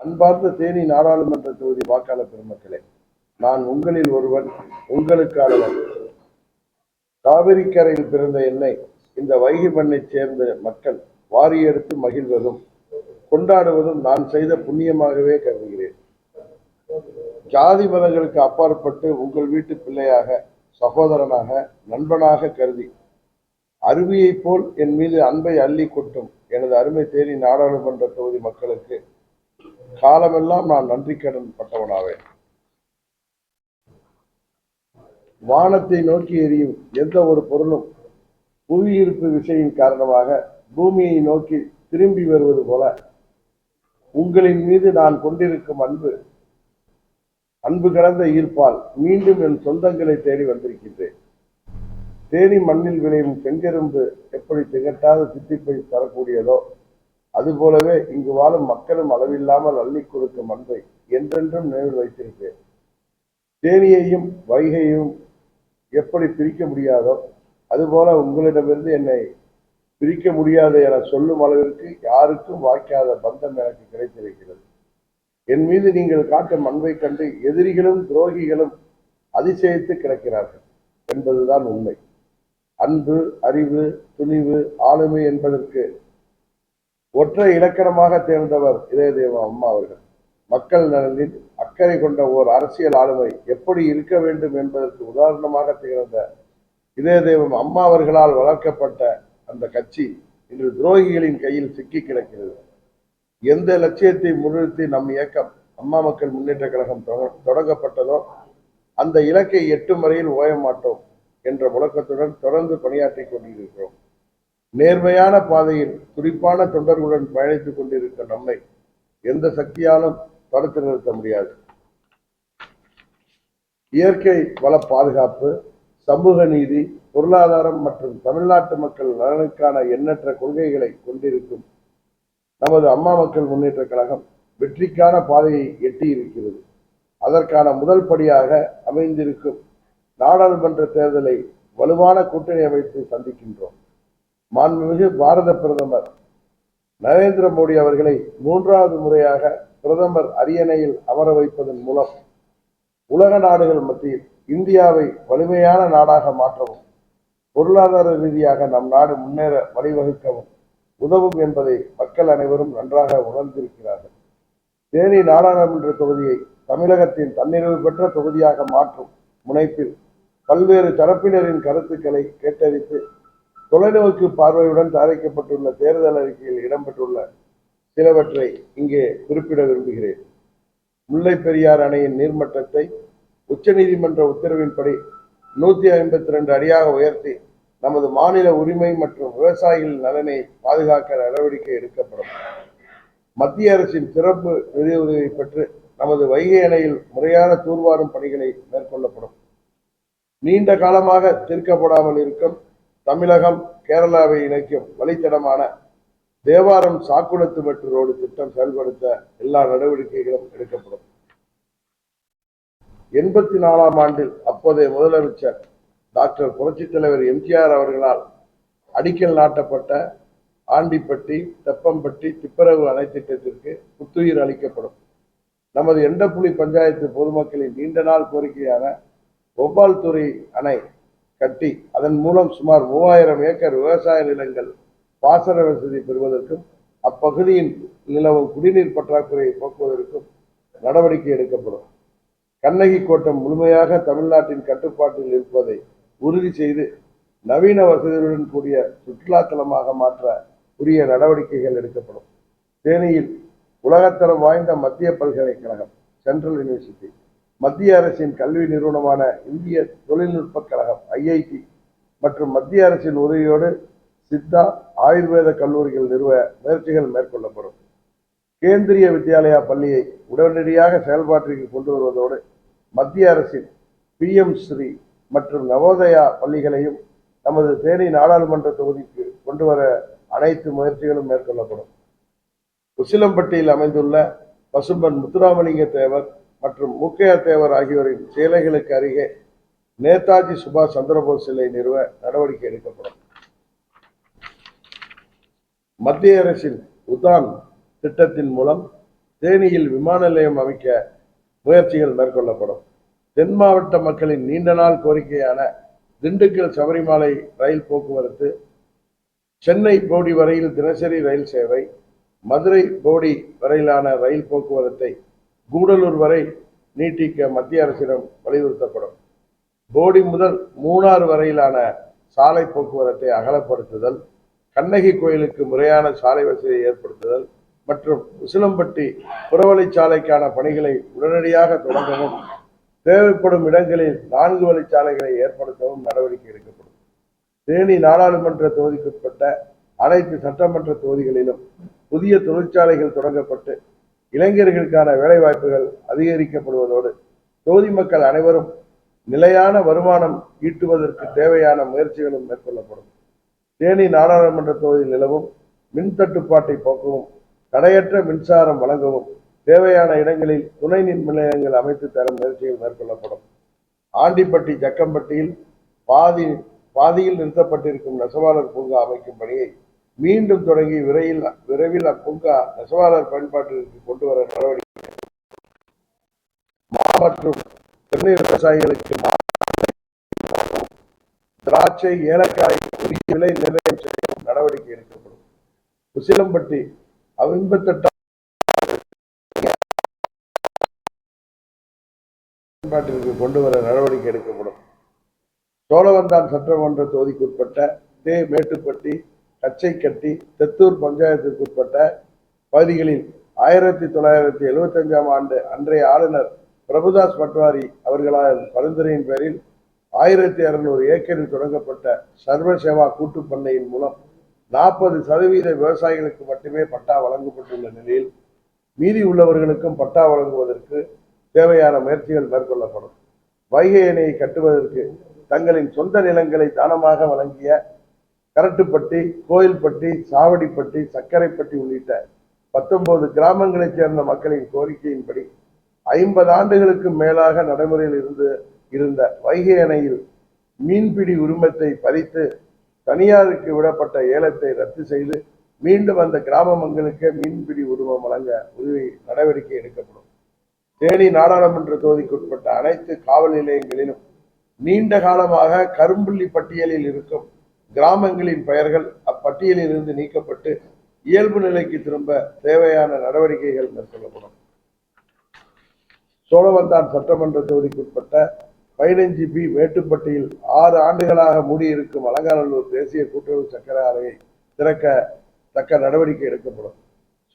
அன்பார்ந்த தேனி நாடாளுமன்ற தொகுதி வாக்காளர் பெருமக்களே, நான் உங்களில் ஒருவன், உங்களுக்கானவன். காவிரி கரையில் பிறந்த என்னை இந்த வைகை மண்ணைச் சேர்ந்த மக்கள் வாரி எடுத்து மகிழ்வதும் கொண்டாடுவதும் நான் செய்த புண்ணியமாகவே கருதுகிறேன். ஜாதி மதங்களுக்கு அப்பாற்பட்டு உங்கள் வீட்டு பிள்ளையாக, சகோதரனாக, நண்பனாக கருதி அருவியைப் போல் என் மீது அன்பை அள்ளி கொட்டும் எனது அருமை தேனி நாடாளுமன்ற தொகுதி மக்களுக்கு காலமெல்லாம் நான் நன்றி கடன் பட்டவனாவேன். வானத்தை நோக்கி எரியும் எந்த ஒரு பொருளும் புவியீர்ப்பு விசையின் காரணமாக பூமியை நோக்கி திரும்பி வருவது போல உங்களின் மீது நான் கொண்டிருக்கும் அன்பு கடந்த ஈர்ப்பால் மீண்டும் என் சொந்தங்களை தேடி வந்திருக்கின்றேன். தேனி மண்ணில் விளையும் செங்கரும்பு எப்படி திகட்டாத தித்திப்பை தரக்கூடியதோ அதுபோலவே இங்கு வாழும் மக்களும் அளவில்லாமல் அள்ளி கொடுக்கும் அன்பை என்றென்றும் நினைவில் வைத்திருப்பேன். தேனியையும் வைகையையும் எப்படி பிரிக்க முடியாதோ அதுபோல உங்களிடமிருந்து என்னை பிரிக்க முடியாது என சொல்லும் அளவிற்கு யாருக்கும் வாய்க்காத பந்தம் எனக்கு கிடைத்திருக்கிறது. என் மீது நீங்கள் காட்டும் அன்பை கண்டு எதிரிகளும் துரோகிகளும் அதிசயித்து கிடக்கிறார்கள் என்பதுதான் உண்மை. அன்பு, அறிவு, துணிவு, ஆளுமை என்பதற்கு ஒற்றை இலக்கணமாக தேர்ந்தவர் இதயதேவ அம்மா அவர்கள். மக்கள் நலனில் அக்கறை கொண்ட ஓர் அரசியல் ஆளுமை எப்படி இருக்க வேண்டும் என்பதற்கு உதாரணமாக திகழ்ந்த இதயதேவம் அம்மா அவர்களால் வளர்க்கப்பட்ட அந்த கட்சி இன்று துரோகிகளின் கையில் சிக்கி கிடக்கிறது. எந்த லட்சியத்தை முன்னிறுத்தி நம் இயக்கம் அம்மா மக்கள் முன்னேற்ற கழகம் தொடங்கப்பட்டதோ அந்த இலக்கை எட்டும் வரையில் ஓய மாட்டோம் என்ற முழக்கத்துடன் தொடர்ந்து பணியாற்றிக் கொண்டிருக்கிறோம். நேர்மையான பாதையில் துடிப்பான தொண்டர்களுடன் பயணித்துக் கொண்டிருக்கிற நம்மை எந்த சக்தியாலும் தடுத்து நிறுத்த முடியாது. இயற்கை வள பாதுகாப்பு, சமூக நீதி, பொருளாதாரம் மற்றும் தமிழ்நாட்டு மக்கள் நலனுக்கான எண்ணற்ற கொள்கைகளை கொண்டிருக்கும் நமது அம்மா மக்கள் முன்னேற்ற கழகம் வெற்றிக்கான பாதையை எட்டி இருக்கிறது. அதற்கான முதல் படியாக அமைந்திருக்கும் நாடாளுமன்ற தேர்தலை வலுவான கூட்டணி அமைத்து சந்திக்கின்றோம். மாண்புமிகு பாரத பிரதமர் நரேந்திர மோடி அவர்களை 3வது முறையாக பிரதமர் அரியணையில் அமர வைப்பதன் மூலம் உலக நாடுகள் மத்தியில் இந்தியாவை வலிமையான நாடாக மாற்றவும் பொருளாதார ரீதியாக நம் நாடு முன்னேற வழிவகுக்கவும் உதவும் என்பதை மக்கள் அனைவரும் நன்றாக உணர்ந்திருக்கிறார்கள். தேனி நாடாளுமன்ற தொகுதியை தமிழகத்தின் தன்னிறைவு பெற்ற தொகுதியாக மாற்றும் முனைப்பில் பல்வேறு தரப்பினரின் கருத்துக்களை கேட்டறிந்து தொலைநோக்கு பார்வையுடன் தயாரிக்கப்பட்டுள்ள தேர்தல் அறிக்கையில் இடம்பெற்றுள்ள சிலவற்றை இங்கே குறிப்பிட விரும்புகிறேன். முல்லை பெரியார் அணையின் நீர்மட்டத்தை உச்சநீதிமன்ற உத்தரவின்படி 152 அடியாக உயர்த்தி நமது மாநில உரிமை மற்றும் விவசாயிகளின் நலனை பாதுகாக்க நடவடிக்கை எடுக்கப்படும். மத்திய அரசின் சிறப்பு நிதியுதவியை பெற்று நமது வைகை அணையில் முறையான தூர்வாரும் பணிகளை மேற்கொள்ளப்படும். நீண்ட காலமாக தீர்க்கப்படாமல் இருக்கும் தமிழகம் கேரளாவை இணைக்கும் வழித்தடமான தேவாரம் சாக்குளத்து மெட்ரோ ரோடு திட்டம் செயல்படுத்த எல்லா நடவடிக்கைகளும் எடுக்கப்படும். 84ஆம் ஆண்டில் அப்போதைய முதலமைச்சர் டாக்டர் புரட்சித் தலைவர் எம்ஜிஆர் அவர்களால் அடிக்கல் நாட்டப்பட்ட ஆண்டிப்பட்டி, தெப்பம்பட்டி, திப்பரவு அணை திட்டத்திற்கு புத்துயிர் அளிக்கப்படும். நமது எண்டப்புலி பஞ்சாயத்து பொதுமக்களின் நீண்ட நாள் கோரிக்கையான ஒவ்வால்துறை அணை கட்டி அதன் மூலம் சுமார் 3000 ஏக்கர் விவசாய நிலங்கள் பாசன வசதி பெறுவதற்கும் அப்பகுதியின் நிலவும் குடிநீர் பற்றாக்குறையை போக்குவதற்கும் நடவடிக்கை எடுக்கப்படும். கண்ணகி கோட்டம் முழுமையாக தமிழ்நாட்டின் கட்டுப்பாட்டில் இருப்பதை உறுதி செய்து நவீன வசதிகளுடன் கூடிய சுற்றுலா தலமாக மாற்ற உரிய நடவடிக்கைகள் எடுக்கப்படும். தேனியில் உலகத்தரம் வாய்ந்த மத்திய பல்கலைக்கழகம் சென்ட்ரல் யூனிவர்சிட்டி, மத்திய அரசின் கல்வி நிறுவனமான இந்திய தொழில்நுட்ப கழகம் IIT மற்றும் மத்திய அரசின் உதவியோடு சித்தா, ஆயுர்வேத கல்லூரிகள் நிறுவ முயற்சிகள் மேற்கொள்ளப்படும். கேந்திரிய வித்யாலயா பள்ளியை உடனடியாக செயல்பாட்டிற்கு கொண்டு வருவதோடு மத்திய அரசின் PM ஸ்ரீ மற்றும் நவோதயா பள்ளிகளையும் நமது தேனி நாடாளுமன்ற தொகுதிக்கு கொண்டு வர அனைத்து முயற்சிகளும் மேற்கொள்ளப்படும். உசிலம்பட்டியில் அமைந்துள்ள பசும்பன் முத்துராமலிங்க தேவர் மற்றும் மூக்கையா தேவர் ஆகியோரின் சிலைகளுக்கு அருகே நேதாஜி சுபாஷ் சந்திரபோஸ் சிலை நிறுவ நடவடிக்கை எடுக்கப்படும். மத்திய அரசின் உதான் திட்டத்தின் மூலம் தேனியில் விமான நிலையம் அமைக்க முயற்சிகள் மேற்கொள்ளப்படும். தென் மாவட்ட மக்களின் நீண்ட நாள் கோரிக்கையான திண்டுக்கல் சபரிமலை ரயில் போக்குவரத்து, சென்னை போடி வரையில் தினசரி ரயில் சேவை, மதுரை போடி வரையிலான ரயில் போக்குவரத்தை கூடலூர் வரை நீட்டிக்க மத்திய அரசிடம் வலியுறுத்தப்படும். போடி முதல் மூணாறு வரையிலான சாலை போக்குவரத்தை அகலப்படுத்துதல், கண்ணகி கோயிலுக்கு முறையான சாலை வசதியை ஏற்படுத்துதல் மற்றும் உசிலம்பட்டி புறவழிச்சாலைக்கான பணிகளை உடனடியாக தொடங்கவும், தேவைப்படும் இடங்களில் 4 வழிச்சாலைகளை ஏற்படுத்தவும் நடவடிக்கை எடுக்கப்படும். தேனி நாடாளுமன்ற தொகுதிக்குட்பட்ட அனைத்து சட்டமன்ற தொகுதிகளிலும் புதிய தொழிற்சாலைகள் தொடங்கப்பட்டு இளைஞர்களுக்கான வேலைவாய்ப்புகள் அதிகரிக்கப்படுவதோடு தொகுதி மக்கள் அனைவரும் நிலையான வருமானம் ஈட்டுவதற்கு தேவையான முயற்சிகளும் மேற்கொள்ளப்படும். தேனி நாடாளுமன்ற தொகுதியில் நிலவும் மின் தட்டுப்பாட்டை போக்கவும், தடையற்ற மின்சாரம் வழங்கவும் தேவையான இடங்களில் துணை மின் நிலையங்கள் அமைத்து தரும் முயற்சிகள் மேற்கொள்ளப்படும். ஆண்டிப்பட்டி ஜக்கம்பட்டியில் பாதியில் நிறுத்தப்பட்டிருக்கும் நெசவாளர் பூங்கா அமைக்கும் பணியை மீண்டும் தொடங்கி விரைவில் அப்பூங்கா நெசவாளர் பயன்பாட்டிற்கு கொண்டு வர நடவடிக்கை மற்றும் தென்னை விவசாயிகளுக்கு திராட்சை, ஏலக்காய் உரிய விலை நிர்ணயம் செய்யவும் நடவடிக்கை எடுக்கப்படும். உசிலம்பட்டி 58 பயன்பாட்டிற்கு கொண்டு வர நடவடிக்கை எடுக்கப்படும். சோழவந்தான் சட்டமன்ற தொகுதிக்குட்பட்ட மேட்டுப்பட்டி, கச்சைக்கட்டி, தெத்தூர் பஞ்சாயத்திற்குட்பட்ட பகுதிகளில் 1975ஆம் ஆண்டு அன்றைய ஆளுநர் பிரபுதாஸ் பட்வாரி அவர்களால் பரிந்துரையின் பேரில் 1600 ஏக்கரில் தொடங்கப்பட்ட சர்வ சேவா கூட்டு பண்ணையின் மூலம் 40% விவசாயிகளுக்கு மட்டுமே பட்டா வழங்கப்பட்டுள்ள நிலையில் மீதி உள்ளவர்களுக்கும் பட்டா வழங்குவதற்கு தேவையான முயற்சிகள் மேற்கொள்ளப்படும். வைகை அணையை கட்டுவதற்கு தங்களின் சொந்த நிலங்களை தானமாக வழங்கிய கரட்டுப்பட்டி, கோயில்பட்டி, சாவடிப்பட்டி, சக்கரைப்பட்டி உள்ளிட்ட 19 கிராமங்களைச் சேர்ந்த மக்களின் கோரிக்கையின்படி 50 ஆண்டுகளுக்கு மேலாக நடைமுறையில் இருந்த வைகை அணையில் மீன்பிடி உரிமத்தை பறித்து தனியாருக்கு விடப்பட்ட ஏலத்தை ரத்து செய்து மீண்டும் அந்த கிராம மக்களுக்கு மீன்பிடி உரிமம் வழங்க நடவடிக்கை எடுக்கப்படும். தேனி நாடாளுமன்ற தொகுதிக்குட்பட்ட அனைத்து காவல் நிலையங்களிலும் நீண்ட காலமாக கரும்புள்ளி பட்டியலில் இருக்கும் கிராமங்களின் பெயர்கள் அப்பட்டியலில் இருந்து நீக்கப்பட்டு இயல்பு நிலைக்கு திரும்ப தேவையான நடவடிக்கைகள் மேற்கொள்ளப்படும். சோழவந்தான் சட்டமன்ற தொகுதிக்குட்பட்ட 15B மேட்டுப்பட்டியில் 6 ஆண்டுகளாக மூடியிருக்கும் அலங்காநல்லூர் தேசிய கூட்டுறவு சக்கர ஆலையை திறக்க தக்க நடவடிக்கை எடுக்கப்படும்.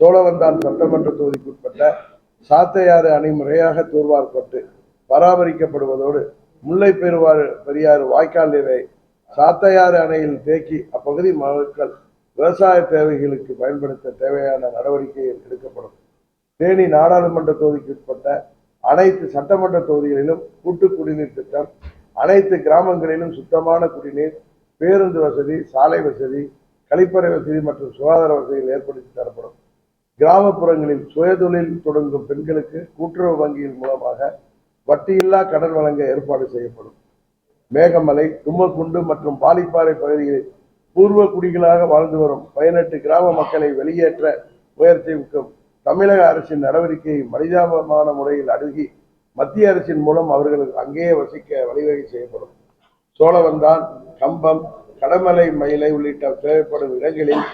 சோழவந்தான் சட்டமன்ற தொகுதிக்குட்பட்ட சாத்தையாறு அணை முறையாக தூர்வாரப்பட்டு பராமரிக்கப்படுவதோடு முல்லை பெரியாறு வாய்க்கால் நீரை சாத்தையாறு அணையில் தேக்கி அப்பகுதி மக்கள் விவசாய தேவைகளுக்கு பயன்படுத்த தேவையான நடவடிக்கைகள் எடுக்கப்படும். தேனி நாடாளுமன்ற தொகுதிக்குட்பட்ட அனைத்து சட்டமன்ற தொகுதிகளிலும் கூட்டு குடிநீர் திட்டம், அனைத்து கிராமங்களிலும் சுத்தமான குடிநீர், பேருந்து வசதி, சாலை வசதி, கழிப்பறை வசதி மற்றும் சுகாதார வசதிகள் ஏற்படுத்தி தரப்படும். கிராமப்புறங்களில் சுயதொழில் தொடங்கும் பெண்களுக்கு கூட்டுறவு வங்கியின் மூலமாக வட்டியில்லா கடன் வழங்க ஏற்பாடு செய்யப்படும். மேகமலை, தும்மக்குண்டு மற்றும் பாலிப்பாறை பகுதிகளில் பூர்வ குடிகளாக வாழ்ந்து வரும் 18 கிராம மக்களை வெளியேற்ற முயற்சிக்கும் தமிழக அரசின் நடவடிக்கையை மனிதாபமான முறையில் அணுகி மத்திய அரசின் மூலம் அவர்களுக்கு அங்கேயே வசிக்க வழிவகை செய்யப்படும். சோழவந்தான், கம்பம், கடமலை, மயிலை உள்ளிட்ட தேவைப்படும் இடங்களில்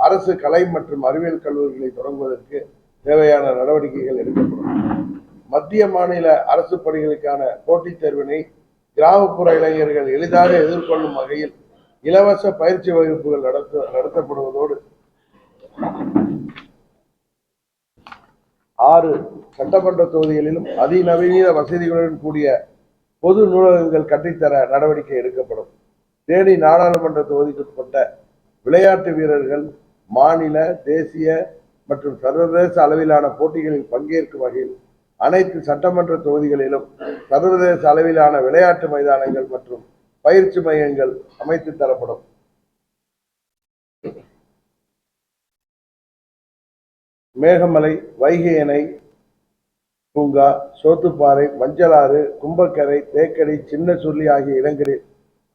அரசு கலை மற்றும் அறிவியல் கல்லூரிகளை தொடங்குவதற்கு தேவையான நடவடிக்கைகள் எடுக்கப்படும். மத்திய மாநில அரசு பணிகளுக்கான போட்டித் தேர்வினை கிராமப்புற இளைஞர்கள் எளிதாக எதிர்கொள்ளும் வகையில் இலவச பயிற்சி வகுப்புகள் நடத்தப்படுவதோடு 6 சட்டமன்ற தொகுதிகளிலும் அதிநவீன வசதிகளுடன் கூடிய பொது நூலகங்கள் கட்டித்தர நடவடிக்கை எடுக்கப்படும். தேனி நாடாளுமன்ற தொகுதிக்குட்பட்ட விளையாட்டு வீரர்கள் மாநில, தேசிய மற்றும் சர்வதேச அளவிலான போட்டிகளில் பங்கேற்கும் வகையில் அனைத்து சட்டமன்ற தொகுதிகளிலும் சர்வதேச அளவிலான விளையாட்டு மைதானங்கள் மற்றும் பயிற்சி மையங்கள் அமைத்து தரப்படும். மேகமலை, வைகை அணை பூங்கா, சோத்துப்பாறை, மஞ்சளாறு, கும்பக்கரை, தேக்கடி, சின்ன சுருளி ஆகிய இடங்களில்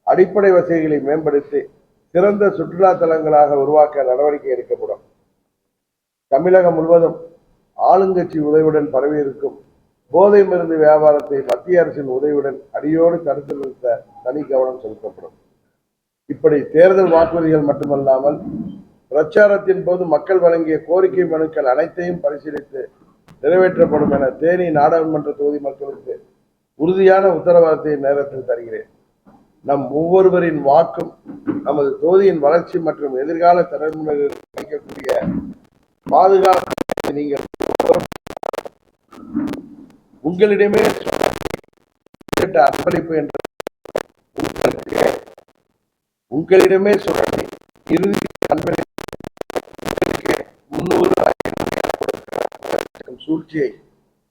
அடிப்படை வசதிகளை மேம்படுத்தி சிறந்த சுற்றுலா தலங்களாக உருவாக்க நடவடிக்கை எடுக்கப்படும். தமிழகம் முழுவதும் ஆளுங்கட்சி உதவியுடன் பரவியிருக்கும் போதை மருந்து வியாபாரத்தை மத்திய அரசின் உதவியுடன் அடியோடு தடுத்து நிறுத்த தனி கவனம் செலுத்தப்படும். இப்படி தேர்தல் வாக்குறுதிகள் மட்டுமல்லாமல் பிரச்சாரத்தின் போது மக்கள் வழங்கிய கோரிக்கை மனுக்கள் அனைத்தையும் பரிசீலித்து நிறைவேற்றப்படும் என தேனி நாடாளுமன்ற தொகுதி மக்களுக்கு உறுதியான உத்தரவாதத்தை நேரத்தில் தருகிறேன். நம் ஒவ்வொருவரின் வாக்கும் நமது தொகுதியின் வளர்ச்சி மற்றும் எதிர்கால தலைமுறைகளுக்கு அளிக்கக்கூடிய பாதுகாப்பு நீங்கள் உங்களிடமே அர்ப்பணிப்பு என்ற உங்களிடமே சொல்லி இறுதி சூழ்ச்சியை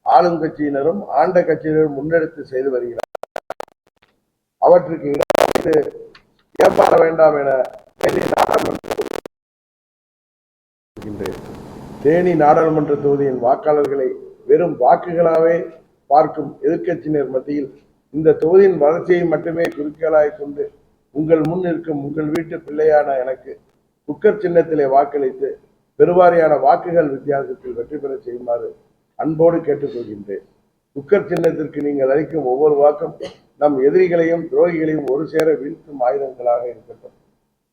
ஆளும் கட்சியினரும் ஆண்ட கட்சியினரும் முன்னெடுத்து செய்து வருகிறார். அவற்றுக்கு இடமிட்டு ஏற்பாட வேண்டாம் என தேனி நாடாளுமன்ற தொகுதியின் வாக்காளர்களை வெறும் வாக்குகளாகவே பார்க்கும் எதிர்கட்சியினர் மத்தியில் இந்த தொகுதியின் வளர்ச்சியை மட்டுமே குறிக்கோளாய் கொண்டு உங்கள் முன் இருக்கும் உங்கள் வீட்டு பிள்ளையான எனக்கு குக்கர் சின்னத்திலே வாக்களித்து பெருவாரியான வாக்குகள் வித்தியாசத்தில் வெற்றி பெற செய்யுமாறு அன்போடு கேட்டுக்கொள்கின்றேன். குக்கர் சின்னத்திற்கு நீங்கள் அளிக்கும் ஒவ்வொரு வாக்கும் நம் எதிரிகளையும் துரோகிகளையும் ஒரு சேர வீழ்த்தும் ஆயுதங்களாக இருக்கட்டும்.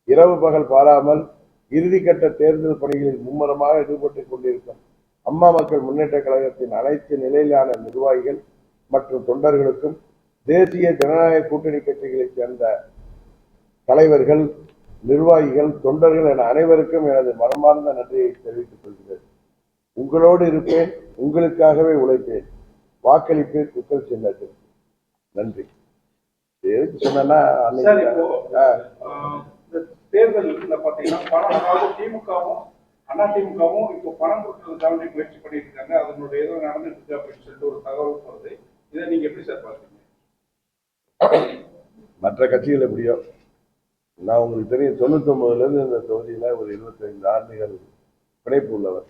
இரவு பகல் பாராமல் இறுதிக்கட்ட தேர்தல் பணிகளில் மும்முரமாக ஈடுபட்டுக் கொண்டிருக்கும் அம்மா மக்கள் முன்னேற்ற கழகத்தின் அனைத்து நிலையிலான நிர்வாகிகள் மற்றும் தொண்டர்களுக்கும் தேசிய ஜனநாயக கூட்டணி கட்சிகளைச் சேர்ந்த தலைவர்கள், நிர்வாகிகள், தொண்டர்கள் என அனைவருக்கும் எனது மனமார்ந்த நன்றியை தெரிவித்துக் கொள்கிறேன். உங்களோடு இருப்பேன், உங்களுக்காகவே உழைப்பேன். வாக்களிப்பேன் குக்கர் சின்னத்திற்கு. நன்றி. எதுக்கு சொன்னா தேர்தல் பாத்தீங்கன்னா பணம், அதாவது திமுகவும் அதிமுகவும் இப்போ பணம் கொடுக்கறதுக்காக முயற்சி பண்ணிட்டு இருக்காங்க. அதனுடைய ஏதோ நடந்துட்டு இருக்கு அப்படின்னு சொல்லிட்டு ஒரு தகவல் வருது. இதை நீங்க எப்படி சார் பாத்தீங்க? மற்ற கட்சிகள் எப்படியோ, நான் உங்களுக்கு தெரியும் 99ல இருந்து இந்த தொகுதியில ஒரு 25 ஆண்டுகள் பிணைப்பு உள்ளவர்.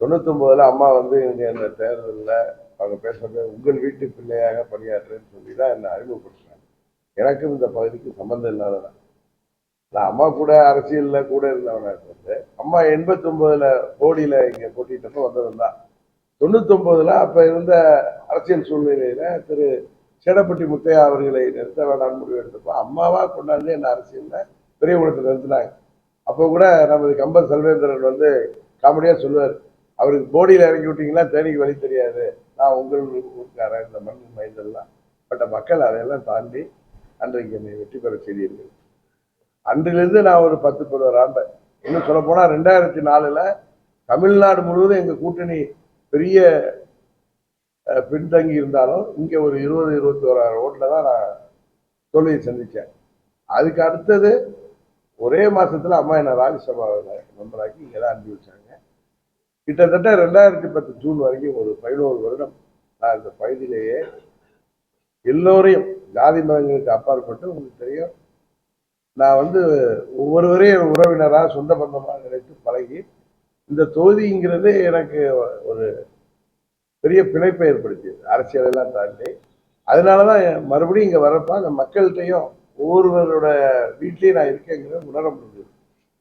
99ல அம்மா வந்து இந்த தேர்தலில் அவங்க பேசுறது உங்கள் வீட்டு பிள்ளையாக பணியாற்றுன்னு சொல்லி தான் என்னை அறிமுகப்படுத்தினாங்க. எனக்கும் இந்த பகுதிக்கு சம்பந்தம் இல்லாததான். நான் அம்மா கூட அரசியல்ல கூட இருந்தவனா வந்து அம்மா 89ல போடியில இங்க போட்டிட்டப்ப வந்தவன் தான். 99ல அப்ப இருந்த அரசியல் சூழ்நிலையில திரு சேடப்பட்டி முத்தையா அவர்களை நிறுத்த வேண்டாம்னு முடிவு எடுத்தப்போ அம்மாவா கொண்டாந்து என்ன அரசியல்ல பெரிய குளத்தில் நிறுத்தினாங்க. அப்போ கூட நமது கம்பர் செல்வேந்திரன் வந்து காமெடியா சொல்லுவார், அவருக்கு போடியில் இறங்கி விட்டீங்கன்னா தேனிக்கு வழி தெரியாது, நான் உங்கள் ஊருக்காரன், இந்த மண் மைந்தெல்லாம் பட்ட மக்கள் அதையெல்லாம் தாண்டி அன்றைக்கு என்னை வெற்றி பெற செய்தீர்கள். அன்றிலிருந்து நான் ஒரு 10-11 ஆண்டு, இன்னும் சொல்ல போனா 2004ல் தமிழ்நாடு முழுவதும் எங்க கூட்டணி பெரிய பின்தங்கி இருந்தாலும் இங்க ஒரு 20-21 ஓட்டுல தான் நான் தோல்வியை சந்திச்சேன். அதுக்கு அடுத்தது ஒரே மாசத்துல அம்மா என்ன ராஜ்யசபாவில் மெம்பராக்கி இங்கதான் அனுப்பி வச்சாங்க. கிட்டத்தட்ட 2010 ஜூன் வரைக்கும் ஒரு 11 வருடம் நான் இந்த பகுதியிலேயே எல்லோரையும் ஜாதி மதங்களுக்கு அப்பாற்பட்டு, உங்களுக்கு தெரியும், நான் வந்து ஒவ்வொருவரையும் உறவினரா சொந்த பந்தமாக நினைத்து பழகி இந்த தொகுதிங்கிறது எனக்கு ஒரு பெரிய பிணைப்பை ஏற்படுத்தியது அரசியலெல்லாம் தாண்டி. அதனாலதான் மறுபடியும் இங்க வரப்ப அந்த மக்கள்கிட்டையும் ஒவ்வொருவரோட வீட்லயும் நான் இருக்கேங்கிறத உணர முடிஞ்சது.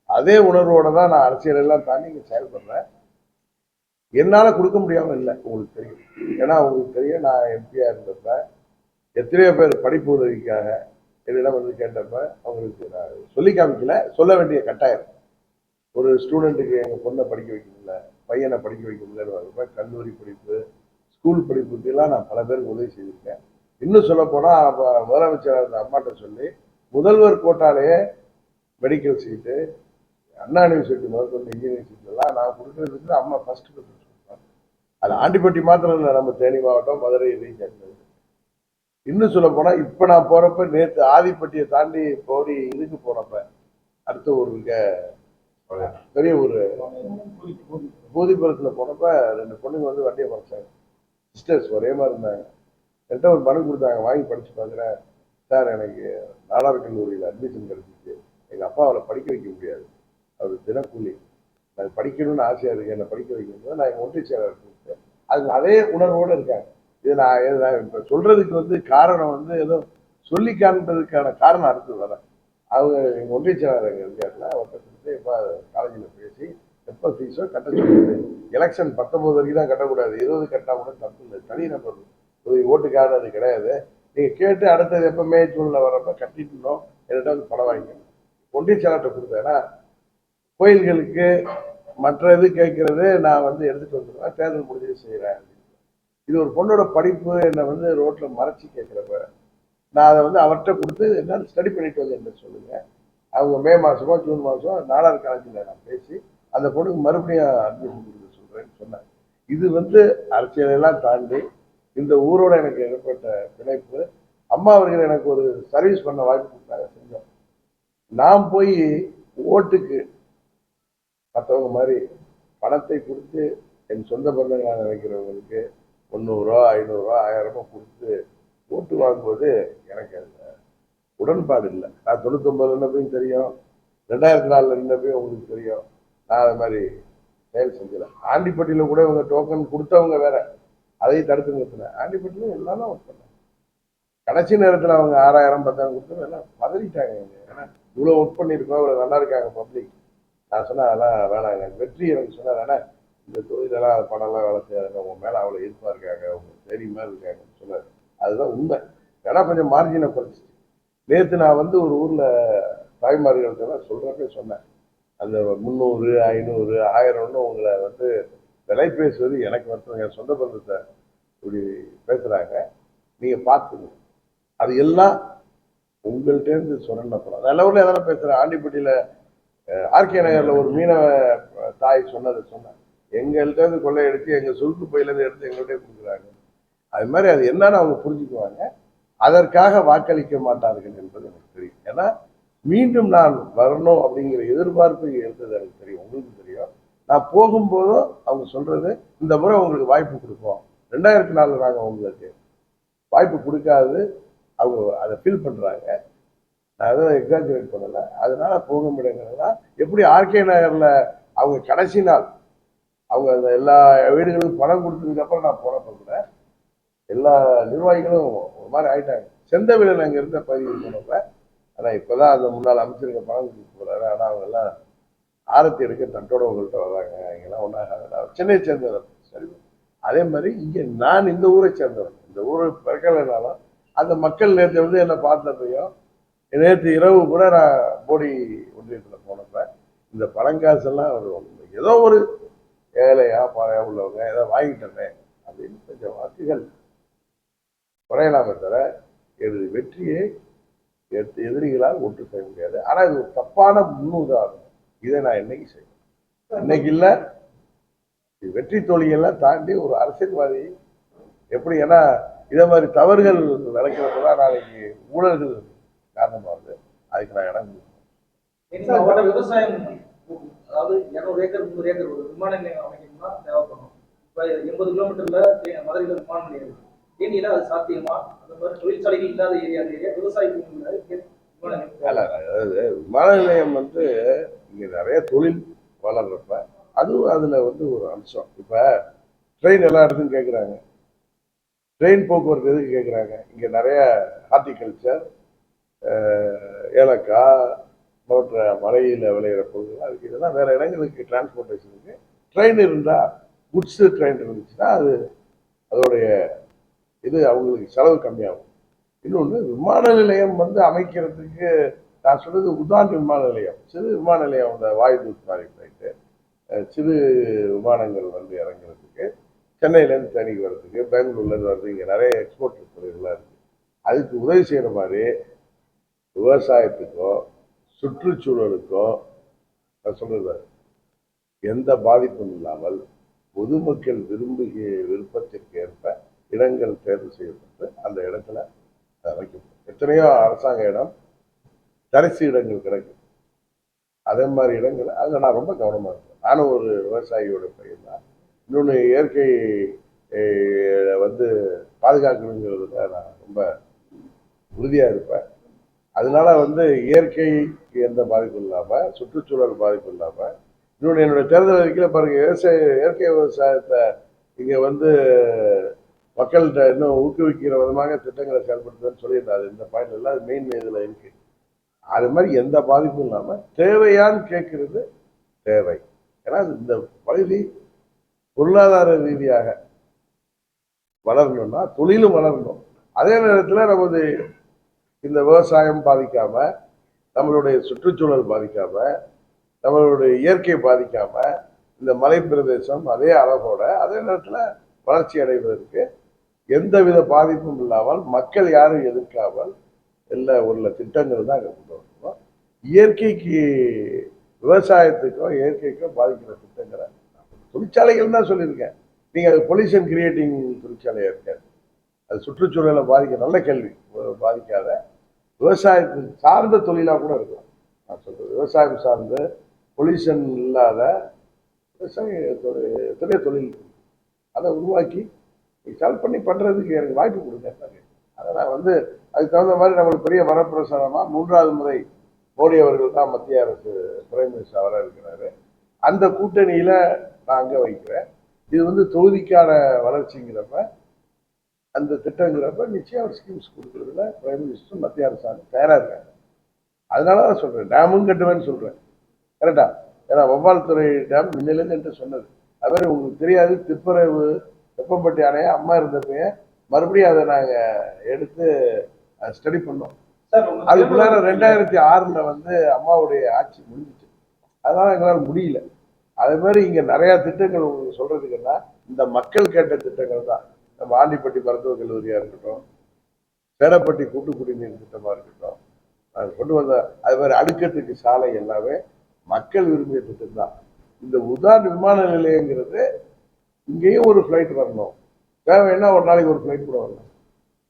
அதே உணர்வோட தான் நான் அரசியலெல்லாம் தாண்டி இங்க செயல்படுறேன். என்னால கொடுக்க முடியாம இல்லை, உங்களுக்கு தெரியும். ஏன்னா உங்களுக்கு தெரியும், நான் எம்பியா இருந்தப்ப எத்தனையோ பேர் படிப்பு உதவிக்காக என்னிடம் வந்து கேட்டப்ப அவங்களுக்கு நான் சொல்லி காமிக்கல, சொல்ல வேண்டிய கட்டாயம். ஒரு ஸ்டூடெண்ட்டுக்கு எங்கள் பொண்ணை படிக்க வைக்க முடியல, பையனை படிக்க வைக்க முடியலன்னு கல்லூரி படிப்பு, ஸ்கூல் படிப்புக்கெல்லாம் நான் பல பேருக்கு உதவி செய்திருக்கேன். இன்னும் சொல்ல போனால் அப்போ முதலமைச்சர் அந்த அம்மாட்ட சொல்லி முதல்வர் கோட்டாலேயே மெடிக்கல் சீட்டு, அண்ணா யூனிவர்சிட்டி முதற்கொண்டு இன்ஜினியரிங் சீட்லாம் நான் கொடுக்குறதுக்கு அம்மா ஃபர்ஸ்ட் கொடுத்துருக்கேன். அது ஆண்டிப்பட்டி மாத்திரம் இல்லை, நம்ம தேனி மாவட்டம், மதுரை இதையும் சேர்ந்தது. இன்னும் சொல்ல போனா இப்ப நான் போறப்ப நேற்று ஆதிப்பட்டியை தாண்டி போடி இதுக்கு போனப்ப அடுத்த ஊருக்கு பெரிய ஒரு பூதிபுரத்துல போனப்ப 2 பொண்ணுங்க வந்து வண்டியை மறைச்சாங்க. சிஸ்டர்ஸ் ஒரே மாதிரி இருந்தாங்க. என்கிட்ட ஒரு மனு கொடுத்தாங்க, வாங்கி படிச்சு பார்க்குறேன் சார், எனக்கு நாடார் கல்லூரியில் அட்மிஷன் கிடைச்சிச்சு, எங்க அப்பா அவரை படிக்க வைக்க முடியாது, அவர் தினக்கூலி, நான் படிக்கணும்னு ஆசையா இருக்கு, என்னை படிக்க வைக்கும்போது நான் எங்க ஒன்றிய செயலாளர் கொடுத்தேன். அது அதே உணர்வோடு இருக்காங்க. இது நான் இப்ப சொல்றதுக்கு வந்து காரணம் வந்து ஏதோ சொல்லி காண்பதற்கான காரணம் அடுத்து வரேன். அவங்க எங்க ஒன்றிய செயலாளர் இருக்காருல, அவர்கிட்ட கொடுத்து இப்போ காலேஜில் பேசி எப்போ ஃபீஸோ கட்ட சொல்லுது. எலெக்ஷன் 19 வரைக்கும் தான் கட்டக்கூடாது, 20 கட்டினா கூட தப்பு இல்லை. தனிநபர் ஓட்டுக்காக அது கிடையாது. நீங்கள் கேட்டு அடுத்தது எப்போ மே ஜூனில் வரப்போ கட்டிட்டோம், என்கிட்ட வந்து பணம் வாங்கிக்கணும். ஒன்றிய செயலாளர்கிட்ட கொடுத்தேன். ஏன்னா கோயில்களுக்கு மற்ற இது கேட்கறது நான் வந்து எடுத்துட்டு வந்துடுவேன், தேர்தல் முடிஞ்சது செய்கிறேன். இது ஒரு பொண்ணோட படிப்பு என்னை வந்து ரோட்டில் மறைச்சி கேட்குறப்ப நான் அதை வந்து அவர்கிட்ட கொடுத்து என்ன ஸ்டடி பண்ணிட்டு வந்து என்ன சொல்லுங்க. அவங்க மே மாதமோ ஜூன் மாதம் 4வது காலேஜில் நான் பேசி அந்த பொண்ணுக்கு மறுபடியும் அட்மிஷன் கொடுக்க சொல்கிறேன்னு சொன்னேன். இது வந்து அரசியலெல்லாம் தாண்டி இந்த ஊரோட எனக்கு ஏற்பட்ட பிணைப்பு. அம்மா அவர்கள் எனக்கு ஒரு சர்வீஸ் பண்ண வாய்ப்பு கொடுத்தாங்க, செஞ்சோம். நான் போய் ஓட்டுக்கு மற்றவங்க மாதிரி பணத்தை கொடுத்து என் சொந்த பந்தங்களாக நினைக்கிறவங்களுக்கு 300 ரூபா 500 ரூபா 1000 ரூபாய் கொடுத்து ஓட்டு வாங்கும்போது எனக்கு அந்த உடன்பாடு இல்லை. நான் 99 இருந்தப்பையும் தெரியும், 2004 இருந்தப்பையும் உங்களுக்கு தெரியும். நான் அது மாதிரி செயல் செஞ்சல. ஆண்டிப்பட்டியில் கூட இவங்க டோக்கன் கொடுத்தவங்க வேற, அதையும் தடுத்து நிறுத்தினேன். ஆண்டிப்பட்டியில் எல்லாரும் ஒர்க் பண்ணேன். கடைசி நேரத்தில் அவங்க 6000 10,000 கொடுத்து எல்லாம் பதறிட்டாங்க. ஏன்னா இவ்வளோ ஒர்க் பண்ணியிருக்கோம், இவ்வளோ நல்லா இருக்காங்க பப்ளிக். நான் சொன்னேன் அதெல்லாம் வேணாங்க. வெற்றி எனக்கு சொன்னார், ஆனால் இந்த தொழிலெல்லாம் பணம்லாம் வேலை செய்யாதுங்க, உங்க மேலே அவ்வளோ ஈர்ப்பாக இருக்காங்க, உங்க தெரியுமா இருக்காங்கன்னு சொன்னார். அதுதான் உண்மை. ஏன்னா கொஞ்சம் மார்ஜினை குறைச்சி நேற்று நான் வந்து ஒரு ஊரில் தாய்மார்கள்ட்ட சொல்கிறப்ப சொன்னேன், அந்த 300 500 1000 உங்களை வந்து விலை பேசுவது எனக்கு வருத்தம். என் சொந்த பந்தத்தை இப்படி பேசுகிறாங்க, நீங்கள் பார்த்துங்க. அது எல்லாம் உங்கள்கிட்டேருந்து சொன்னப்பறம் நல்ல எதனா பேசுகிறேன். ஆண்டிப்பட்டியில் ஆர்கே நகரில் ஒரு மீனவ தாய் சொன்னதை சொன்னேன், எங்கள்கிட்ட இருந்து கொள்ளையடிச்சு எங்கள் சுருக்கு பையிலேருந்து எடுத்து எங்கள்கிட்ட கொடுக்குறாங்க. அது மாதிரி அது என்னன்னு அவங்க புரிஞ்சுக்குவாங்க. அதற்காக வாக்களிக்க மாட்டார்கள் என்பது எனக்கு தெரியும். ஏன்னா மீண்டும் நான் வரணும் அப்படிங்கிற எதிர்பார்ப்பு இருந்தது எனக்கு தெரியும், உங்களுக்கு தெரியும். நான் போகும்போதும் அவங்க சொல்றது, இந்த முறை உங்களுக்கு வாய்ப்பு கொடுப்போம், 2004 நாங்கள் உங்களுக்கு வாய்ப்பு கொடுக்காது அவங்க அதை ஃபீல் பண்றாங்க. நான் எதுவும் எக்ஸாஜரேட் பண்ணலை. அதனால போக முடியுங்கிறதுனா எப்படி ஆர்கே நகர்ல அவங்க கடைசி நாள் அவங்க அந்த எல்லா வீடுகளுக்கும் பணம் கொடுத்ததுக்கு அப்புறம் நான் போனப்ப கூட எல்லா நிர்வாகிகளும் ஒரு மாதிரி ஆயிட்டாங்க. செந்தவிழன் அங்கே இருந்த பகுதிக்கு போனப்ப, ஆனால் இப்போதான் அந்த முன்னாள் அமைச்சருக்கு பணம் கொடுத்து போறாரு. ஆனால் அவங்க எல்லாம் ஆரத்தி எடுக்க தட்டோட உங்கள்கிட்ட வர்றாங்க, இங்கெல்லாம் ஒன்றாக. சென்னையை சேர்ந்தவர். சரி, அதே மாதிரி இங்கே நான் இந்த ஊரை சேர்ந்தவன். இந்த ஊரை பிறக்கலைனாலும் அந்த மக்கள் நேற்று வந்து என்னை பார்த்தப்பையும், நேற்று இரவு கூட நான் போடி ஒன்றியத்தில் போனப்ப இந்த பழங்காசெல்லாம் ஏதோ ஒரு ஏழையா பாறையா உள்ளவங்க ஏதோ வாங்கிட்டேன் அப்படின்னு கொஞ்சம் வாக்குகள் குறையலாமே தவிர எனது வெற்றியை எதிரிகளால் ஒன்று செய்ய முடியாது. ஆனால் இது ஒரு தப்பான முன்னுதாரணம். இதை நான் என்னைக்கு செய்வேன், இன்னைக்கு இல்லை. வெற்றி தோல்வியெல்லாம் தாண்டி ஒரு அரசியல்வாதி எப்படி, ஏன்னா இதே மாதிரி தவறுகள் நடக்கிறப்பதான் நாளைக்கு ஊழல்கள் காரணமாகுது. அதுக்கு நான் இடம் கொடுக்கணும். விவசாயம் அதாவது 200 ஏக்கர் 300 ஏக்கர் ஒரு விமான நிலையம் அமைக்கணும்னா தேவைப்படும். இப்போ 80 கிலோமீட்டர்ல மதுரையில் விமான நிலையம் இருக்கு. தேனியில அது சாத்தியமா? அந்த மாதிரி தொழிற்சாலைகள் இல்லாத ஏரியா விவசாயத்துக்கு அதாவது விமான நிலையம் வந்து இங்க நிறைய தொழில் வளர்றப்ப அதுவும் அதுல வந்து ஒரு அம்சம். இப்ப ட்ரெயின் எல்லா இடத்துக்கும் கேட்குறாங்க, ட்ரெயின் போக்குவரத்து எதுக்கு கேட்குறாங்க? இங்க நிறைய ஹார்டிகல்ச்சர், ஏலக்காய் மற்ற மலையில் விளையிற பொருள்கள் அதுக்கு இதெல்லாம் வேற இடங்களுக்கு டிரான்ஸ்போர்ட்டேஷனுக்கு ட்ரெயின் இருந்தால், குட்ஸு ட்ரெயின் இருந்துச்சுன்னா அது அதோடைய இது அவங்களுக்கு செலவு கம்மியாகும். இன்னொன்று விமான நிலையம் வந்து அமைக்கிறதுக்கு நான் சொல்றது உதாரண விமான நிலையம், சிறு விமான நிலையம், அந்த வாயுதூத் மாதிரி போயிட்டு சிறு விமானங்கள் வந்து இறங்குறதுக்கு, சென்னையிலேருந்து தேனிக்கு வர்றதுக்கு, பெங்களூர்லேருந்து வர்றது, இங்கே நிறைய எக்ஸ்போர்ட் தொழில்கள்லாம் இருக்குது. அதுக்கு உதவி செய்கிற மாதிரி விவசாயத்துக்கோ சுற்றுச்சூழலுக்கோ நான் சொல்றது எந்த பாதிப்பும் இல்லாமல் பொதுமக்கள் விருப்பத்திற்கு ஏற்ப இடங்கள் தேர்வு செய்யப்பட்டு அந்த இடத்துல வைக்கப்படும். எத்தனையோ அரசாங்க இடம் தரிசு இடங்கள் கிடைக்கும். அதே மாதிரி இடங்கள் அதில் நான் ரொம்ப கவனமாக இருப்பேன். நானும் ஒரு விவசாயியோட பையன் தான். இன்னொன்று இயற்கை வந்து பாதுகாக்கணுங்கிறதுல நான் ரொம்ப உறுதியாக இருப்பேன். அதனால வந்து இயற்கைக்கு எந்த பாதிப்பும் இல்லாமல், சுற்றுச்சூழல் பாதிப்பு இல்லாமல், இன்னொன்று என்னுடைய தேர்தல் அறிக்கையில் பாருங்க, இயற்கை விவசாயத்தை இங்கே வந்து மக்கள்கிட்ட இன்னும் ஊக்குவிக்கிற விதமாக திட்டங்களை செயல்படுத்துதுன்னு சொல்லியிருந்தாரு. இந்த பாயிண்ட் எல்லாம் அது மெயின் இதில் இருக்கு. அது மாதிரி எந்த பாதிப்பும் இல்லாமல் தேவையான்னு கேட்கறது தேவை. ஏன்னா இந்த பகுதி பொருளாதார ரீதியாக வளரணும்னா தொழிலும் வளரணும். அதே நேரத்தில் நமது இந்த விவசாயம் பாதிக்காம, நம்மளுடைய சுற்றுச்சூழல் பாதிக்காம, நம்மளுடைய இயற்கை பாதிக்காம, இந்த மலை பிரதேசம் அதே அளவோட அதே நேரத்தில் வளர்ச்சி அடைவதற்கு எந்தவித பாதிப்பும் இல்லாமல் மக்கள் யாரும் எதிர்க்காமல் உள்ள திட்டங்கள் தான் அங்கே கொண்டு வரணும். இயற்கைக்கு விவசாயத்துக்கோ இயற்கைக்கோ பாதிக்கிற திட்டங்களை தொழிற்சாலைகள் தான் சொல்லியிருக்கேன். நீங்கள் அது பொல்யூஷன் கிரியேட்டிங் தொழிற்சாலையாக இருக்காது, அது சுற்றுச்சூழலை பாதிக்க நல்ல கேள்வி, பாதிக்காத விவசாயத்துக்கு சார்ந்த தொழிலாக கூட இருக்கலாம். நான் சொல்றது விவசாயம் சார்ந்த பொல்யூஷன் இல்லாத விவசாய எத்தனையோ தொழில் அதை உருவாக்கி சால்வ் பண்ணி பண்ணுறதுக்கு எனக்கு வாய்ப்பு கொடுங்க. அதை நான் அதுக்கு தகுந்த மாதிரி நம்மளுக்கு பெரிய வரப்பிரசாதமாக 3வது முறை மோடி அவர்கள் தான் மத்திய அரசு பிரைம் மினிஸ்டர் அவராக இருக்கிறாரு. அந்த கூட்டணியில் நான் அங்கே வைக்கிறேன். இது தொகுதிக்கான வளர்ச்சிங்கிறப்ப அந்த திட்டங்கிறப்ப நிச்சயம் ஒரு ஸ்கீம்ஸ் கொடுக்குறதுல பிரைம் மினிஸ்டர் மத்திய அரசாங்கம் தயாராக இருக்காங்க. அதனால தான் சொல்கிறேன், டேமும் கட்டுவேன்னு சொல்கிறேன். கரெக்டா? ஏன்னா வவ்வால் துறை டேம் முன்னிலேருந்து என்று சொன்னது. அது மாதிரி உங்களுக்கு தெரியாது, திப்பரவு வெப்பம்பட்டி அணையை அம்மா இருந்தப்ப மறுபடியும் அதை நாங்கள் எடுத்து ஸ்டடி பண்ணோம். அதுக்குள்ளார 2006 அம்மாவுடைய ஆட்சி முடிஞ்சிச்சு. அதனால எங்களால் முடியல. அதே மாதிரி இங்கே நிறையா திட்டங்கள் உங்களுக்கு சொல்றதுக்குன்னா இந்த மக்கள் கேட்ட திட்டங்கள் தான். நம்ம ஆண்டிப்பட்டி மருத்துவக் கல்லூரியாக இருக்கட்டும், சேடப்பட்டி கூட்டு குடிநீர் திட்டமாக இருக்கட்டும், நாங்கள் கொண்டு வந்த அது மாதிரி அடுக்கத்துக்கு சாலை எல்லாமே மக்கள் விரும்பிய திட்டம் தான். இந்த உதான் விமான நிலையங்கிறது இங்கேயும் ஒரு ஃப்ளைட் வரணும், தேவைன்னா ஒரு நாளைக்கு ஒரு ஃப்ளைட் கூட வரணும்.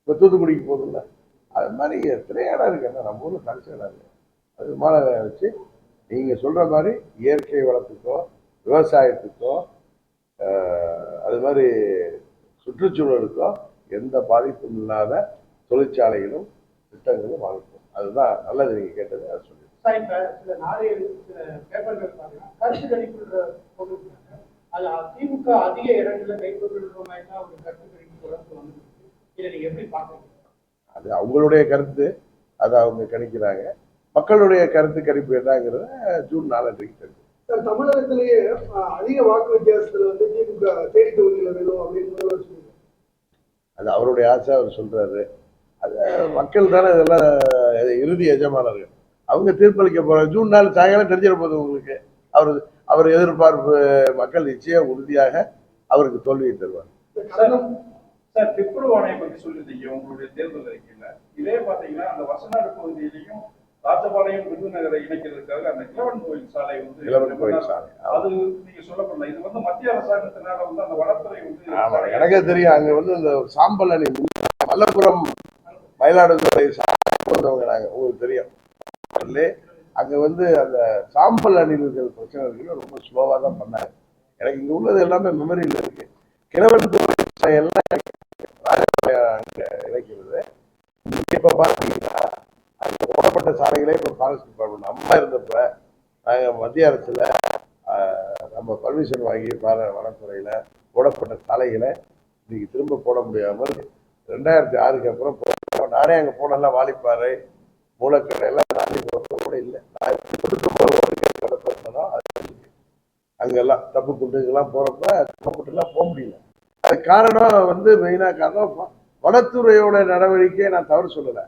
இப்போ தூத்துக்குடிக்கு போகுதுல்ல, அது மாதிரி எத்தனை இடம் இருக்கு. என்ன நம்ம ஊரில் கடைசி இடம் இல்லை. அது விமான நிலையம் வச்சு நீங்கள் சொல்கிற மாதிரி இயற்கை வளத்துக்கோ விவசாயத்துக்கோ அது மாதிரி சுற்றுச்சூழலுக்கோ எந்த பாதிப்பும் இல்லாத தொழிற்சாலைகளும் திட்டங்களும் வளர்க்கும். அதுதான் நல்லது. நீங்கள் கேட்டது அதை சொல்லி சார், இப்ப சில நாடுகள் சில பேப்பர்கள் பார்த்தீங்கன்னா கருத்து கணிப்பு போட்டுருக்காங்க. அது திமுக அதிக இடங்களை கைப்பற்றுற மாதிரி தான் ஒரு கருத்து கணிப்பு தொடர்ந்து வந்துருக்கு. இதை நீங்க எப்படி பாக்குறீங்க? அது அவங்களுடைய கருத்து, அதை அவங்க கணிக்கிறாங்க. மக்களுடைய கருத்து கணிப்பு என்னங்கிறத ஜூன் 4 தெரியும். சார், தமிழகத்திலேயே அதிக வாக்கு வித்தியாசத்துல திமுக தேடி தொகுதியில் வேணும் அப்படின்னு முதல்வர் சொல்லுங்க. அது அவருடைய ஆசை, அவர் சொல்றாரு. அது மக்கள் தானே இதெல்லாம் இறுதி எஜமானர்கள், அவங்க தீர்ப்பளிக்க போறாங்க. ஜூன் 4 சாயங்காலம் தெரிஞ்சிட போகுது உங்களுக்கு. அவர் எதிர்பார்ப்பு மக்கள் நிச்சயம் உறுதியாக அவருக்கு தோல்வியை தருவார். சார், திப்புரு ஆணையை பற்றி சொல்லியிருந்தீங்க உங்களுடைய தேர்தல் அறிக்கையில. இதே பாத்தீங்கன்னா அந்த வசநாடு பகுதியிலையும் ராஜபாளையம் விருதுநகரை இணைக்கிறதுக்காக அந்த கிழவன் கோயில் சாலை கிழவன் கோயில் சாலை அது நீங்க சொல்லப்படல. இது மத்திய அரசாங்கத்தினால அந்த வனத்துறை எனக்கே தெரியும். அங்க இந்த சாம்பல் அணி மல்லபுரம் மயிலாடுதுறை வந்தவங்க நாங்க, உங்களுக்கு தெரியும். அங்க அந்த சாம்பல் அணில்கள் பிரச்சனை இருக்கு, ரொம்ப ஸ்லோவா தான் பண்ணாங்க. எனக்கு இங்க உள்ளது எல்லாமே மெமரியில் இருக்கு. கிழவன் கோயில் எல்லாம் இணைக்கிறது. இப்ப பாத்தீங்கன்னா அங்க போடப்பட்ட சாலைகளே இப்ப ஃபாரஸ்ட் டிபார்ட்மெண்ட் அம்மா இருந்தப்ப நாங்க மத்திய அரசுல நம்ம பர்மிஷன் வாங்கி வனத்துறையில போடப்பட்ட சாலைகளை இன்னைக்கு திரும்ப போட முடியாமல் 2006க்கு அப்புறம் நானே அங்க போனெல்லாம் வாலிப்பாறை மூலக்கடை எல்லாம் தாண்டி கூட இல்லை. அங்கெல்லாம் தப்பு குண்டுகள்லாம் போறப்ப தப்புட்டுலாம் போக முடியல. அது காரணம் மெயினா காரணம் வனத்துறையோட நடவடிக்கையை நான் தவறு சொல்லலை.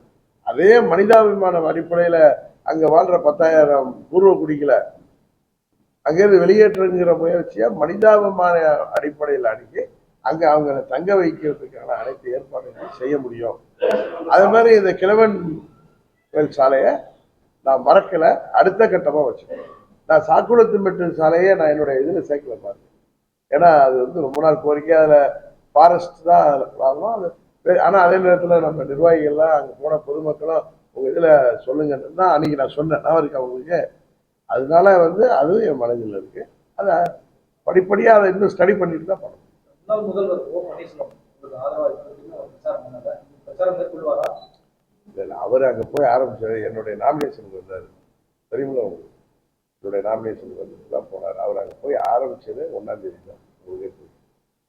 அதே மனிதாபிமான அடிப்படையில அங்க வாழ்ற 10,000 பூர்வ குடிகளை அங்கிருந்து வெளியேற்றுங்கிற முயற்சியா மனிதாபிமான அடிப்படையில் அணுகி அங்க அவங்களை தங்க வைக்கிறதுக்கான அனைத்து ஏற்பாடுகளையும் செய்ய முடியும். அது மாதிரி இந்த கிழவன் சாலையை நான் மறக்கல, அடுத்த கட்டமா வச்சுக்கேன். நான் சாக்குளத்துமெட்டு சாலையை நான் என்னுடைய இதுல சேர்க்கல பார்த்தேன். ஏன்னா அது ரொம்ப நாள் கோரிக்கை. அதுல ஃபாரஸ்ட் தான் வாங்கணும். அது ஆனா அதே நேரத்துல நம்ம நிர்வாகிகள்லாம் அங்க போன பொதுமக்களும் உங்க இதுல சொல்லுங்கன்னு தான் அன்னைக்கு நான் சொன்னேன். நான் இருக்கு அவங்களுக்கு. அதனால அதுவும் என் மனதில் இருக்கு. அதை படிப்படியா அதை இன்னும் ஸ்டடி பண்ணிட்டு தான் பண்ணணும். முதல்வர் ஓ பன்னீர்செல்வம் அவர் அங்க போய் ஆரம்பிச்சாரு. என்னுடைய நாமினேஷனுக்கு வந்தாரு, தெரியுங்களா உங்களுக்கு? என்னுடைய நாமினேஷனுக்கு வந்துட்டு தான் போனார். அவர் அங்க போய் ஆரம்பிச்சது 1ஆம் தேதி தான்.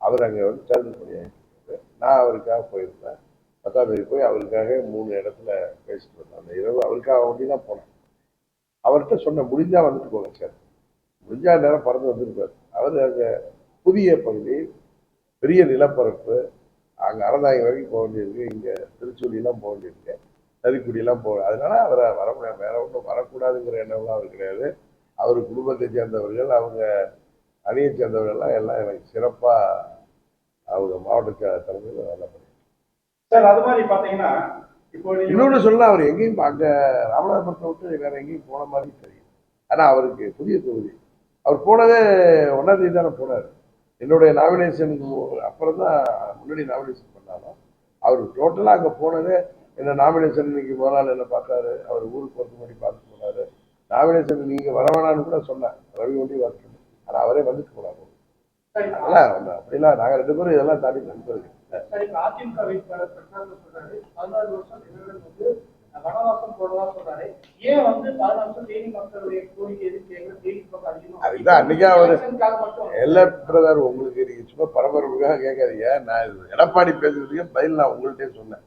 அவர் அங்க தேர்தல் பணியாயிட்டு, நான் அவருக்காக போயிருந்தேன். 10ஆம் தேதி போய் அவருக்காக 3 இடத்துல பேசிட்டு வந்தேன். அந்த இரவு அவருக்காக ஒண்டி தான் போனேன். அவர்கிட்ட சொன்ன முடிஞ்சா வந்துட்டு போங்க சார், முடிஞ்சா நேரம் பறந்து வந்திருப்பார். அவர் அங்கே புதிய பகுதி, பெரிய நிலப்பரப்பு, அங்கே அறந்தாங்கி வரைக்கும் போக வேண்டியிருக்கு, இங்கே திருச்சூலிலாம் போக வேண்டியிருக்கு, நரிக்குடியெல்லாம் போக, அதனால அவரை வர முடியாது. வேற ஒன்றும் வரக்கூடாதுங்கிற எண்ணம்லாம் அவர் கிடையாது. அவர் குடும்பத்தை சேர்ந்தவர்கள், அவங்க அணியை சேர்ந்தவர்கள்லாம் எல்லாம் எனக்கு சிறப்பாக அவங்க மாவட்ட தலைமையில் நல்லா பண்ணி. சார் அது மாதிரி பாத்தீங்கன்னா இப்போ இன்னொன்று சொல்லலாம், அவர் எங்கேயும் அங்கே ராமநாதபுரத்தை விட்டு வேற எங்கேயும் போன மாதிரி தெரியும். ஆனால் அவருக்கு புதிய தொகுதி, அவர் போனதே 1ஆம் தேதி தானே போனார். என்னுடைய நாமினேஷனுக்கு அப்புறம் தான் முன்னாடி நாமினேஷன் பண்ணாலும் அவர் டோட்டலாக அங்கே போனதே என்ன நாமினேஷன் இன்னைக்கு முதல் நாள் என்ன பார்த்தாரு, அவர் ஊருக்கு போகிறது முன்னாடி பார்த்து போனார். நாமினேஷன் நீங்கள் வரவேணான்னு கூட சொன்னேன், ரவி ஒண்டி வரணும், ஆனால் அவரே வந்துட்டு போனார். அதெல்லாம் அப்படிலாம் நாங்கள் 2 பேரும் இதெல்லாம் தாண்டி நண்பர்கள். அதிமுக வேட்பாளர் பிரசாந்த் சொல்றாரு 14 வருஷம் வந்து வனவாசம் போடலாம் சொல்றாரு. ஏன் வந்து 14 வருஷம் தேனி மக்களுடைய கோரிக்கை எதிர்ப்பு தேனி பக்கம் அதிகமாக அதுதான் அன்னைக்கா அவரு எல்லா பிரதர் உங்களுக்கு நீங்க சும்மா பரபரப்புக்காக கேட்காதீங்க. நான் எடப்பாடி பேசுறதுக்கு பதில் நான் உங்கள்கிட்டே சொன்னேன்.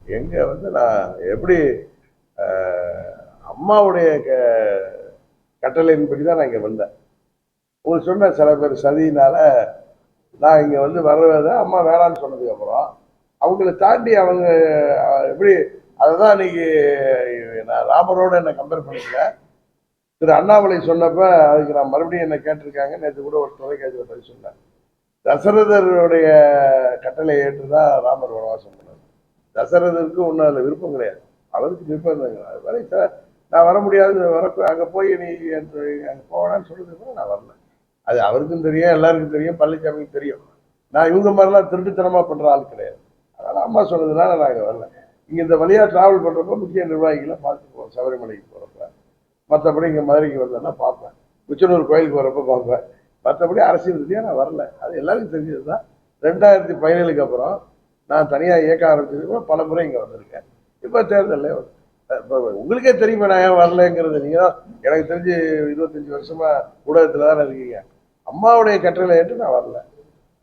எங்க வந்து நான் எப்படி அம்மாவுடைய கட்டளையின்படி தான் நான் இங்க வந்தேன். உங்களுக்கு சொன்ன சில பேர் சதியினால நான் இங்க வந்து வர்றத அம்மா வேணான்னு சொன்னதுக்கு அப்புறம் அவங்கள தாண்டி அவங்க எப்படி அதுதான் இன்னைக்கு நான் ராமரோட என்னை கம்பேர் பண்ணிக்கல. திரு அண்ணாமலை சொன்னப்ப அதுக்கு நான் மறுபடியும் என்ன கேட்டிருக்காங்க. நேற்று கூட ஒரு தொலைக்காட்சியில் பதில் சொன்னேன். தசரதருடைய கட்டளை ஏற்றுதான் ராமர் வனவாசம் பண்ணார். தசரதருக்கு ஒன்றும் அதில் விருப்பம் கிடையாது, அவருக்கு விருப்பம் இருந்தாங்க. அது மாதிரி நான் வர முடியாது, அங்கே போய் நீ அங்கே போவேனான்னு சொல்லுறதுக்கு நான் வரல. அது அவருக்கும் தெரியும், எல்லாருக்கும் தெரியும், பழனிசாமிக்கு தெரியும். நான் இவங்க மாதிரிலாம் திருட்டுத்தனமா பண்ற ஆள் கிடையாது. அதனால அம்மா சொன்னதுனால நான் இங்கே வரல. இங்கே இந்த வழியாக டிராவல் பண்ணுறப்ப முக்கிய நிர்வாகிகளை பார்த்து போவோம். சபரிமலைக்கு போகிறப்ப, மற்றபடி இங்கே மதுரைக்கு வந்தேன்னா பார்ப்பேன், உச்சனூர் கோயிலுக்கு வரப்போ பார்ப்பேன். மற்றபடி அரசியல் ரீதியாக நான் வரல, அது எல்லாருக்கும் தெரிஞ்சது தான். 2017க்கு அப்புறம் நான் தனியாக இயக்க ஆரம்பிச்சதுக்கு பல முறை இங்கே வந்திருக்கேன். இப்போ தேர்தலில் இப்போ உங்களுக்கே தெரியுமா நான் ஏன் வரலைங்கிறது. நீங்கள் தான் எனக்கு தெரிஞ்சு 25 வருஷமா ஊடகத்தில் தானே இருக்கீங்க. அம்மாவுடைய கட்டளை ஏற்று நான் வரல.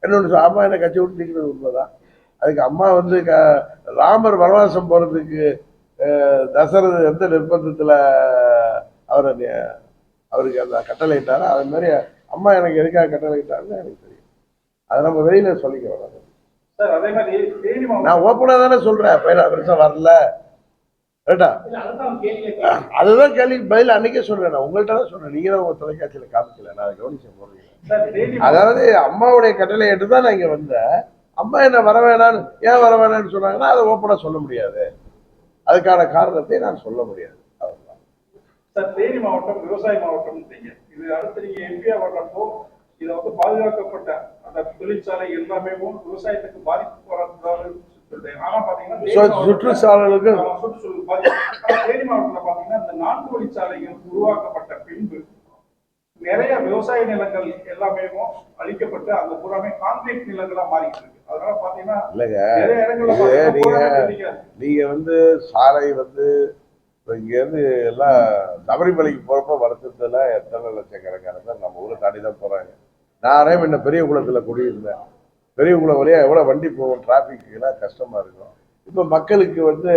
இன்னொன்று அம்மா என்னை கட்சி விட்டு நிற்கிறது உண்மைதான். அதுக்கு அம்மா வந்து ராமர் வனவாசம் போகிறதுக்கு தசரத எந்த நிர்பந்தத்தில் அவருக்கு அந்த கட்டளை இட்டாரோ அது மாதிரி அம்மா எனக்கு எதுக்காக கட்டளை இட்டாருன்னு எனக்கு தெரியும். அதை நம்ம வெளியில சொல்லிக்க வேணாம். நான் ஓப்பனா தானே சொல்றேன், 16 வருஷம் வரல. அதுதான் கேள்வி பதில் அன்னைக்கே சொல்றேன். நான் உங்கள்கிட்ட தான் சொல்றேன், நீங்க தான் உங்க தொலைக்காட்சியில காமிக்கல, நான் அதை கவனிச்ச போறீங்க. அதாவது அம்மாவுடைய கட்டளை ஏற்றுதான் நான் இங்க வந்தேன். அம்மா என்ன வர வேணான்னு ஏன் வர வேணான்னு சொன்னாங்கன்னா அதை ஓப்பனா சொல்ல முடியாது, அதுக்கான காரணத்தை நான் சொல்ல முடியாது. சார் தேனி மாவட்டம் விவசாய மாவட்டம், இது அடுத்து நீங்க எம்பியா வர்றப்போ இதை வந்து பாதுகாக்கப்பட்ட அந்த தொழிற்சாலை எல்லாமே விவசாயத்துக்கு பாதிப்பு வரக்கூடாதுன்னு சொல்றேன். ஆனா பாத்தீங்கன்னா சுற்றுச்சூழலுக்கு தேனி மாவட்டத்துல பாத்தீங்கன்னா இந்த 4 வழிச்சாலைகள் உருவாக்கப்பட்ட பின்பு நிறைய விவசாய நிலங்கள் எல்லாமே அழிக்கப்பட்டு அந்த பூராமே கான்கிரீட் நிலங்களா மாறிட்டு இருக்கு. அதனால பாத்தீங்கன்னா நிறைய இடங்கள்ல நீங்க வந்து சாலை வந்து இங்க இருந்து எல்லாம் சபரிமலைக்கு போறப்ப வருஷத்துல எத்தனை லட்சக்கணக்கான நம்ம ஊரை தாண்டி தான் போறாங்க. நானே முன்ன பெரிய குளத்துல குடியிருந்தேன். பெரிய குளம் வழியா எவ்வளவு வண்டி போகும், டிராபிக் எல்லாம் கஷ்டமா இருக்கும். இப்ப மக்களுக்கு வந்து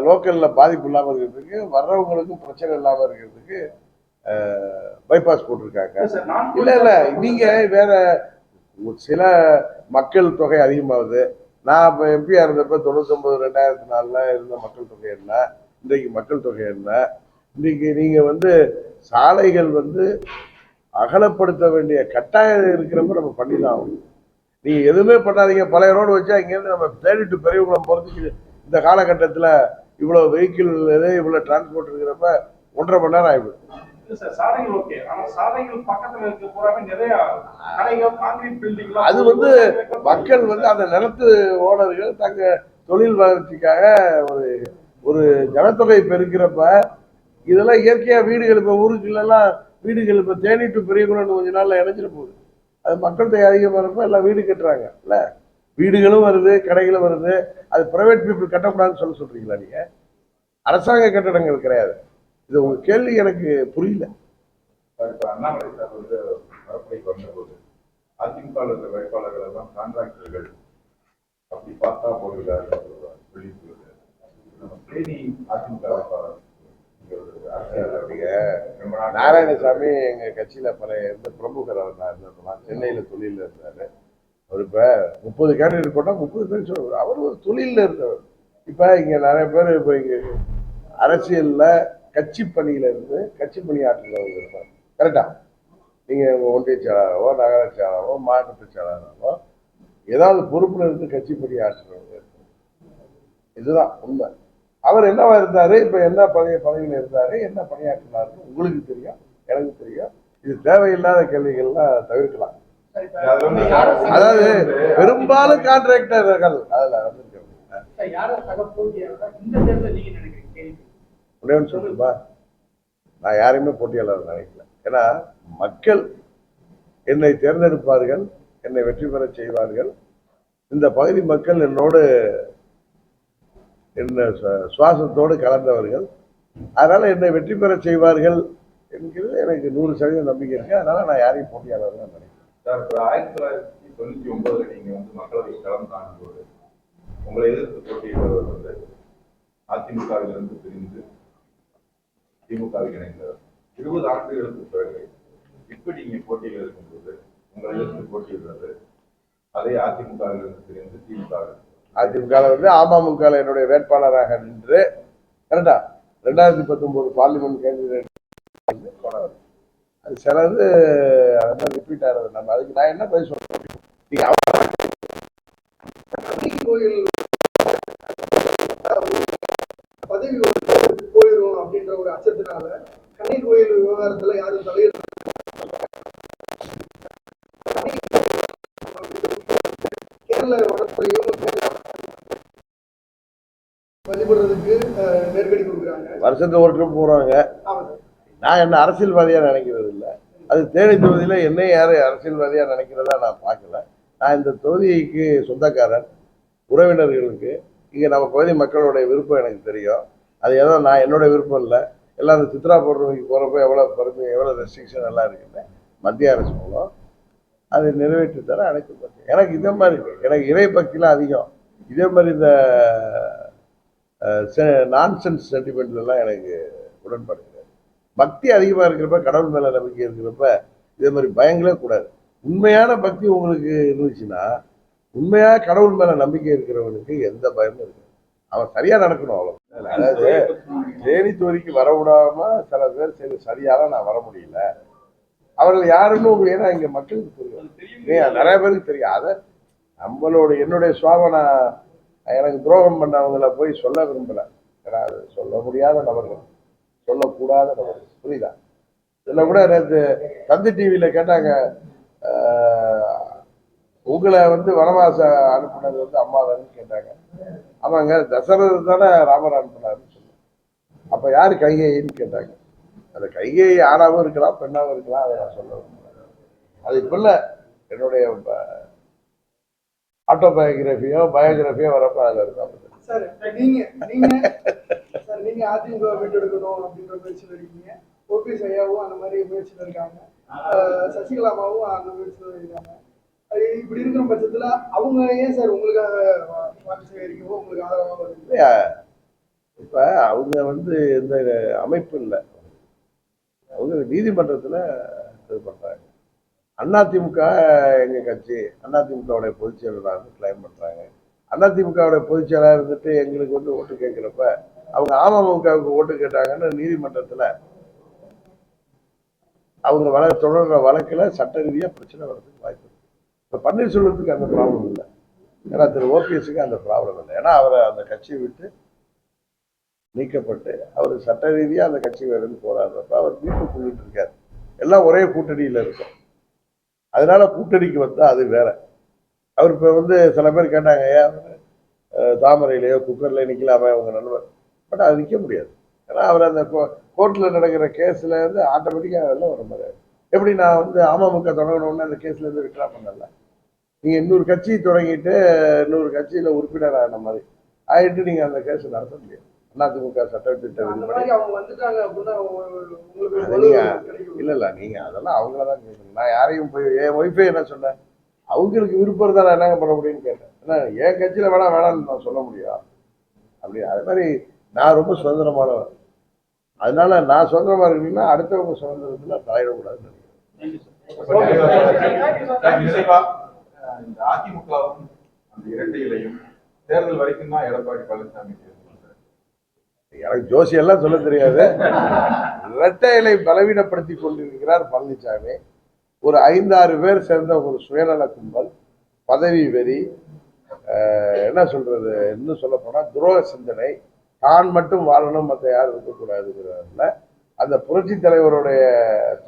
லோக்கல்ல பாதிப்பு இல்லாம இருக்கிறதுக்கு, வர்றவங்களுக்கும் பிரச்சனை இல்லாம இருக்கிறதுக்கு பைபாஸ் போட்டிருக்காங்க. இல்ல இல்ல நீங்க வேற சில மக்கள் தொகை அதிகமாகுது. நான் இப்ப எம்பியா இருந்தப்ப 99 2004 இருந்த மக்கள் தொகை என்ன, இன்றைக்கு மக்கள் தொகை என்ன. இன்றைக்கு நீங்க வந்து சாலைகள் வந்து அகலப்படுத்த வேண்டிய கட்டாயம் இருக்கிறப்ப நம்ம பண்ணிதான் ஆகணும். நீங்க எதுவுமே பண்ணாதீங்க, பழைய ரோடு வச்சா இங்கேருந்து நம்ம தேடிட்டு பெரியவங்களும் போறதுக்கு இந்த காலகட்டத்தில் இவ்வளவு வெஹிக்கிள் இவ்வளவு டிரான்ஸ்போர்ட் இருக்கிறப்ப 1.5 மணி நேரம் ஆயிடுது. அது வந்து மக்கள் வந்து அந்த நிலத்து ஓனர்கள் தங்க தொழில் வளர்ச்சிக்காக ஒரு ஜனத்தொகை பெருக்கிறப்ப இதெல்லாம் இயற்கையா வீடுகள் இப்ப ஊருக்குள்ளெல்லாம் வீடுகள் இப்ப தேனி டு பெரியகுளம்னு கொஞ்ச நாள்ல இணைஞ்சிட போகுது. அது மக்கள் தொகை அதிகமானப்ப எல்லாம் வீடு கட்டுறாங்க இல்ல, வீடுகளும் வருது, கடைகளும் வருது. அது பிரைவேட் பீப்புள் கட்டக்கூடாதுன்னு சொல்றீங்களா நீங்க? அரசாங்க கட்டடங்கள் கிடையாது. இது உங்க கேள்வி எனக்கு புரியல. அண்ணாமலை சார் வந்து பரப்புரைக்கு வந்தபோது அதிமுக வேட்பாளர்கள் எல்லாம் கான்ட்ராக்டர்கள் அப்படி பார்த்தா போகிறார்கள். தேனி அதிமுக வேட்பாளர் நீங்க ரொம்ப நாள் நாராயணசாமி எங்க கட்சியில பல இருந்த பிரமுகர் அவர். நான் இருந்தப்பலாம் சென்னையில தொழில இருந்தாரு. அவர் இப்ப 30 கேண்டிடேட் போட்டா 30 பேர் சொல்லுவார். அவர் ஒரு தொழில இருந்தவர். இப்ப இங்க நிறைய பேர் இப்ப இங்க அரசியல்ல கட்சி பணியில இருந்து கட்சி பணியாற்றுறவங்க இருப்பாங்க. கரெக்டா? நீங்க ஒன்றிய செயலாளரோ நகர செயலாளரோ மாவட்ட செயலாளரோ ஏதாவது பொறுப்புல இருந்து கட்சி பணியாற்றுறவங்க இருப்பாங்க. இதுதான் உண்மை. அவர் என்னவா இருந்தாரு, இப்ப என்ன பதவியில இருந்தாரு, என்ன பணியாற்றினாருன்னு உங்களுக்கு தெரியும், எனக்கு தெரியும். இது தேவையில்லாத கேள்விகள்லாம் தவிர்க்கலாம். சார், இப்ப அது வந்து யாரை அதாவது பெரும்பாலும் கான்ட்ராக்டர்கள் அதுல வந்திருக்காங்க. சார், யாரை சக போட்டியாக இந்த தேர்தல் நீங்க நினைக்கிறீங்க? கேள்வி. ஒண்ணே ஒன்று சொல்லுமா, நான் யாரையுமே போட்டியாளர் நினைக்கல. ஏன்னா மக்கள் என்னை தேர்ந்தெடுப்பார்கள், என்னை வெற்றி பெற செய்வார்கள். இந்த பகுதி மக்கள் என்னோடு என்ன சுவாசத்தோடு கலந்தவர்கள். அதனால என்னை வெற்றி பெற செய்வார்கள் என்கிறது எனக்கு 100% நம்பிக்கை இருக்கு. அதனால நான் யாரையும் போட்டியாளர் தான் நினைக்கிறேன். சார், இப்ப 1999 நீங்க வந்து மக்களவை களம் காணும் போது உங்களை எதிர்த்து போட்டியிட்டவர் வந்து அதிமுகவிலிருந்து பிரிந்து திமுகவில் இணைந்தவர். 20 ஆண்டுகளுக்கு பிறகு இப்ப நீங்க போட்டியில் இருக்கும்போது உங்களை எதிர்த்து போட்டியிடுறது அதே அதிமுகவிலிருந்து பிரிந்து திமுக. அதிமுக வந்து அமமுக என்னுடைய வேட்பாளராக நின்று கரெக்டா 2019 பார்லிமெண்ட் கேண்டிடேட் போனவர். அது சிலது அதெல்லாம் ரிப்பீட் ஆகிறது. நம்ம அதுக்கு நான் என்ன பதில் சொல்றேன், நீங்க கோயில் பதவி போயிடும் அப்படின்ற ஒரு அச்சத்தினால கன்னி கோயில் விவகாரத்துல யாரும் தலையிட கேரள வனத்துறையும் வழிபடுறதுக்கு நெருக்கடி கொடுக்குறாங்க. வருஷத்துக்கு ஒரு ட்ரிப் போறாங்க. நான் என்ன அரசியல்வாதியா நினைக்கிறது இல்லை. அது தேனி தொகுதியில என்னை யாரும் அரசியல்வாதியா நினைக்கிறதா நான் பார்க்கல. நான் இந்த தொகுதிக்கு சொந்தக்காரன். உறவினர்களுக்கு இங்கே நம்ம பகுதி மக்களுடைய விருப்பம் எனக்கு தெரியும். அது ஏதோ நான் என்னோட விருப்பம் இல்லை. எல்லாம் அந்த சித்ரா பௌர்ணமிக்கு போகிறப்ப எவ்வளோ ரெஸ்ட்ரிக்ஷன் எல்லாம் இருக்குன்னு மத்திய அரசு மூலம் அதை நிறைவேற்றி தர அனைத்து பற்றி எனக்கு இதே மாதிரி எனக்கு இறை பக்திலாம் அதிகம். இதே மாதிரி இந்த நான்சென்ஸ் சென்டிமெண்ட்லாம் எனக்கு உடன்பாடு கிடையாது. பக்தி அதிகமாக இருக்கிறப்ப, கடவுள் மேலே நம்பிக்கை இருக்கிறப்ப இதே மாதிரி பயங்களே கூடாது. உண்மையான பக்தி உங்களுக்கு இருந்துச்சுன்னா, உண்மையாக கடவுள் மேலே நம்பிக்கை இருக்கிறவனுக்கு எந்த பயமும் இருக்கு. அவன் சரியா நடக்கணும், அவ்வளோ. அதாவது தேனி தொகுதிக்கு வர விடாம சில பேர் சரி சரியாக நான் வர முடியல. அவர்கள் யாருன்னு உங்களுக்கு, ஏன்னா இங்கே மக்களுக்கு தெரியும், நிறைய பேருக்கு தெரியும். அதை என்னுடைய சுவாபம் நான் எனக்கு துரோகம் பண்ணவங்கள போய் சொல்ல விரும்பலை. ஏன்னா அது சொல்ல முடியாத நபர்கள், சொல்லக்கூடாத நபர்கள், புரியுதா? இதில் கூட நேற்று தந்தி டிவியில் கேட்டாங்க, உங்களை வந்து வனவாச அனுப்புனது வந்து அம்மா தானே கேட்டாங்க. ஆமாங்க, தசரதர் தானே ராமர் அனுப்புனாருன்னு சொன்னாங்க. அப்போ யார் கைகேயின்னு கேட்டாங்க. அந்த கைகேயி ஆணாவும் இருக்கலாம், பெண்ணாகவும் இருக்கலாம். அதை நான் சொல்ல விரும்புகிறேன். அது இப்போ இல்லை, என்னுடைய ஆட்டோபயோகிராஃபியோ பயோகிராஃபியோ வரப்போ அதில் இருந்தாங்க. சார், நீங்க அதிமுக மீட்டெடுக்கணும் அப்படின்ற முயற்சியில் இருக்கீங்க. ஓபிஎஸ் ஐயாவும் அந்த மாதிரி முயற்சியில் இருக்காங்க. சசிகலாமாவும் அந்த முயற்சியில் இருக்காங்க. இப்படி இருக்கிற பட்சத்துல அவங்க ஏன் சார் உங்களுக்காக வாக்கு சேகரிக்கவோ உங்களுக்கு ஆதரவாக வருது? இப்ப அவங்க வந்து இந்த அமைப்பு இல்லை, அவங்க நீதிமன்றத்துல இது பண்றாங்க. அதிமுக எங்க கட்சி, அதிமுகவுடைய பொதுச் செயலாளர் கிளைம் பண்றாங்க. அதிமுகவுடைய பொதுச் செயலாளர் இருந்துட்டு எங்களுக்கு வந்து ஓட்டு கேட்கிறப்ப அவங்க அமமுகவுக்கு ஓட்டு கேட்டாங்கன்னு நீதிமன்றத்துல அவங்க தொடர்ற வழக்குல சட்ட ரீதியா பிரச்சனை வர்றதுக்கு வாய்ப்பு இருக்கு. இப்ப பன்னீர்செல்வத்துக்கு அந்த ப்ராப்ளம் இல்லை. ஏன்னா திரு ஓபிஎஸ்க்கு அந்த ப்ராப்ளம் இல்லை. ஏன்னா அவரை அந்த கட்சியை விட்டு நீக்கப்பட்டு அவர் சட்ட ரீதியா அந்த கட்சி வேறுன்னு போராடுறப்ப அவர் மீட்பு சொல்லிட்டு இருக்காரு. எல்லாம் ஒரே கூட்டணியில இருக்கும். அதனால கூட்டணிக்கு வந்தா அது வேற. அவர் இப்ப வந்து சில பேர் கேட்டாங்க, ஏன் தாமரையிலேயோ குக்கர்ல நிக்கலாமே அவங்க நண்பர். பட் அது நிக்க முடியாது. ஏன்னா அவர் அந்த கோர்ட்ல நடக்கிற கேஸ்ல இருந்து ஆட்டோமேட்டிக்கா எல்லாம் வர மாதிரி. எப்படி நான் வந்து அமமுக தொடங்கணும்னு அந்த கேஸ்ல இருந்து விட்ரா பண்ணல. நீங்க இன்னொரு கட்சி தொடங்கிட்டு இன்னொரு கட்சியில உறுப்பினர் ஆன மாதிரி ஆயிட்டு நீங்க அந்த கேஸ் நடத்த முடியாது. அதிமுக சட்டத்திட்ட விதிப்படி இல்ல நீங்க அதெல்லாம் அவங்களதான் கேட்கணும். நான் யாரையும் போய் என் ஒய்ஃபே என்ன சொன்னேன், அவங்களுக்கு விருப்பம் தான் என்னங்க பண்ண முடியும்னு கேட்டேன். ஏன்னா என் கட்சியில வேணாம்னு நான் சொல்ல முடியும். அப்படி அதே மாதிரி நான் ரொம்ப சுதந்திரமானவன். அதனால நான் சுதந்திரமா இருக்கீங்கன்னா அடுத்தவங்க சுதந்திரத்துல தலையிடக்கூடாதுன்னு நிறைவா இந்த அதிமுகவும் அந்த இரட்டை இலையும் தேர்தல் வரைக்கும் தான் எடப்பாடி பழனிசாமி எனக்கு ஜோசியெல்லாம் சொல்ல தெரியாது. இரட்டை இலை பலவீனப்படுத்தி கொண்டிருக்கிறார் பழனிசாமி. ஒரு 5-6 பேர் சேர்ந்த ஒரு சுயநல கும்பல், பதவி வெறி, என்ன சொல்றது, இன்னும் சொல்ல போனா துரோக சிந்தனை, தான் மட்டும் வாழணும் மற்ற யாரும் இருக்கக்கூடாதுங்கிறதுல அந்த புரட்சி தலைவருடைய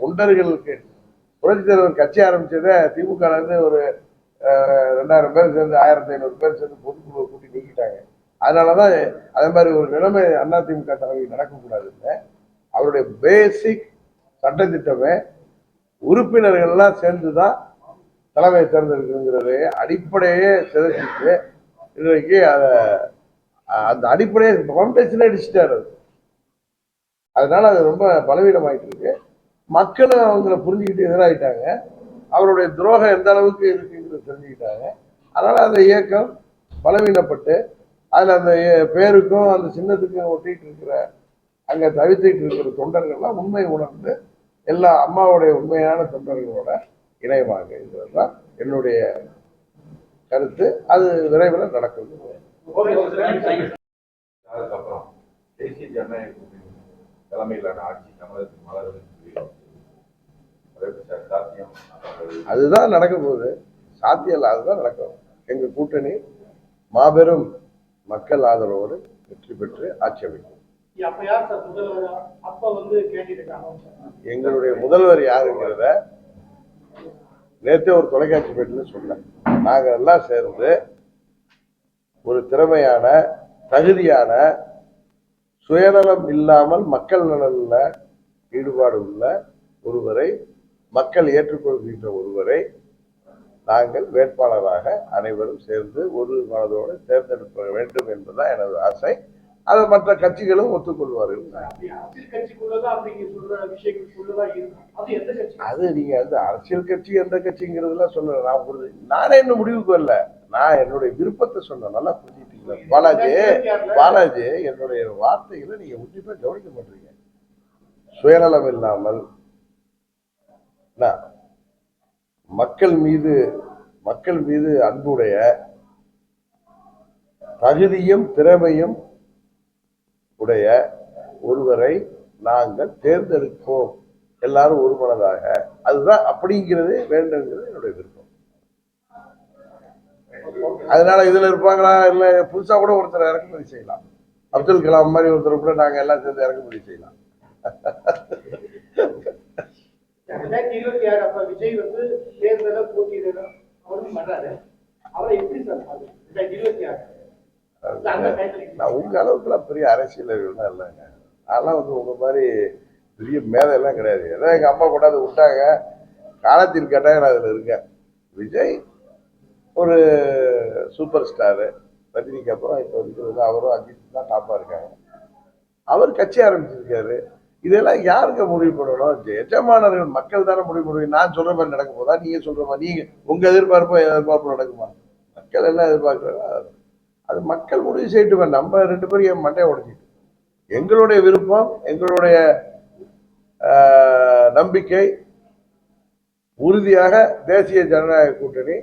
தொண்டர்களுக்கு, புரட்சி தலைவர் கட்சி ஆரம்பிச்சதை திமுக ஒரு 2000 பேர் சேர்ந்து 1500 பேர் சேர்ந்து பொதுக்குழுவை கூட்டி நீக்கிட்டாங்க. அதனாலதான் அதே மாதிரி ஒரு நிலைமை அதிமுக தலைமை நடக்கக்கூடாதுன்னு அவருடைய பேசிக் சட்டத்திட்டமே உறுப்பினர்கள்லாம் சேர்ந்துதான் தலைமையை தேர்ந்தெடுக்குங்கிறது அடிப்படையே சிதைச்சிட்டு இன்றைக்கு அந்த அடிப்படையை ஃபவுண்டேஷனே அடிச்சுட்டாரு. அதனால அது ரொம்ப பலவீனமாயிட்டு இருக்கு. மக்களும் அவங்கள புரிஞ்சுக்கிட்டு எதிராயிட்டாங்க. அவருடைய துரோகம் எந்த அளவுக்கு இருக்குங்கிறது தெரிஞ்சுக்கிட்டாங்க. அதனால அந்த இயக்கம் பலவீனப்பட்டு அதுல அந்த பேருக்கும் அந்த சின்னத்துக்கும் ஒட்டிட்டு இருக்கிற அங்க தவித்துட்டு இருக்கிற தொண்டர்கள்லாம் உண்மை உணர்ந்து எல்லா அம்மாவுடைய உண்மையான தொண்டர்களோட இணைவாங்க. இதுதான் என்னுடைய கருத்து. அது விரைவில் நடக்கும். அதுக்கப்புறம் தேசிய ஜனநாயக கூட்டணி தலைமையிலான ஆட்சி தமிழகத்தில் மலரும் சாத்தியம் அதுதான் நடக்க போகுது. சாத்தியம் இல்லை, அதுதான் நடக்கும். எங்க கூட்டணி மாபெரும் மக்கள் ஆதரவோடு வெற்றி பெற்று ஆட்சி அமைக்கும். எங்களுடைய முதல்வர் யாருங்கிறத நேற்றே ஒரு தொலைக்காட்சி பேட்டில சொன்னேன். நாங்க எல்லாம் சேர்ந்து ஒரு திறமையான, தகுதியான, சுயநலம் இல்லாமல் மக்கள் நலன்ல ஈடுபாடு உள்ள ஒருவரை, மக்கள் ஏற்றுக்கொள்கின்ற ஒருவரை நாங்கள் வேட்பாளராக அனைவரும் சேர்ந்து ஒரு மனதோடு தேர்ந்தெடுக்க வேண்டும் என்பதுதான் எனது ஆசை. அதை மற்ற கட்சிகளும் ஒத்துக்கொள்வார்கள். அது நீங்க வந்து அரசியல் கட்சி எந்த கட்சிங்கிறதுலாம் சொல்ல நானே இன்னும் முடிவுக்கு வரல. நான் என்னுடைய விருப்பத்தை சொன்னேன். நல்லா புரிஞ்சுட்டீங்களா பாலாஜி? என்னுடைய வார்த்தைகளை நீங்க உன்னிப்பா கவனிக்க மாட்டீங்க. சுயநலம் இல்லாமல் மக்கள் மீது அன்புடைய, தகுதியும் திறமையும் உடைய ஒருவரை நாங்கள் தேர்ந்தெடுப்போம் எல்லாரும் ஒரு மனதாக. அதுதான் அப்படிங்கிறது வேண்டுங்கிறது என்னுடைய விருப்பம். அதனால இதுல இருப்பாங்களா இல்ல புதுசா கூட ஒருத்தர் இறக்குமதி செய்யலாம். அப்துல் கலாம் மாதிரி ஒருத்தர் கூட நாங்க எல்லாம் சேர்ந்து இறக்குமதி செய்யலாம். 2026 அப்ப விஜய் வந்து தேர்தல போட்டியிடணும் அவரும் பண்றாரு. அவரை எப்படி சார் 2026 நான் உங்க அளவுக்குலாம் பெரிய அரசியல்வாதிகள்லாம் இல்லைங்க. அதெல்லாம் வந்து உங்க மாதிரி பெரிய மேதையெல்லாம் கிடையாது. ஏதோ எங்க அம்மா கொண்டாந்து விட்டாங்க, காலத்தில் கேட்டாங்க, நான் அதுல இருக்கேன். விஜய் ஒரு சூப்பர் ஸ்டாரு. ரஜினிக்கு அப்புறம் இப்போ இருக்கிறது அவரும் அஜித் தான் டாப்பா இருக்காங்க. அவர் கட்சி ஆரம்பிச்சிருக்காரு. இதெல்லாம் யாருங்க முடிவு பண்ணணும்? எஜமானர்கள் மக்கள் தானே முடிவு பண்ணுவீங்க. நான் சொல்ற மாதிரி நடக்க போதா? நீங்க சொல்ற மாதிரி நீங்க உங்க எதிர்பார்ப்பு நடக்குமா? மக்கள் எல்லாம் எதிர்பார்க்கிறாங்க. அது மக்கள் முடிவு செய்யிட்டு நம்ம 2 பேரும் என் மண்டையை உடைச்சிட்டு, எங்களுடைய விருப்பம், எங்களுடைய நம்பிக்கை உறுதியாக தேசிய ஜனநாயக கூட்டணி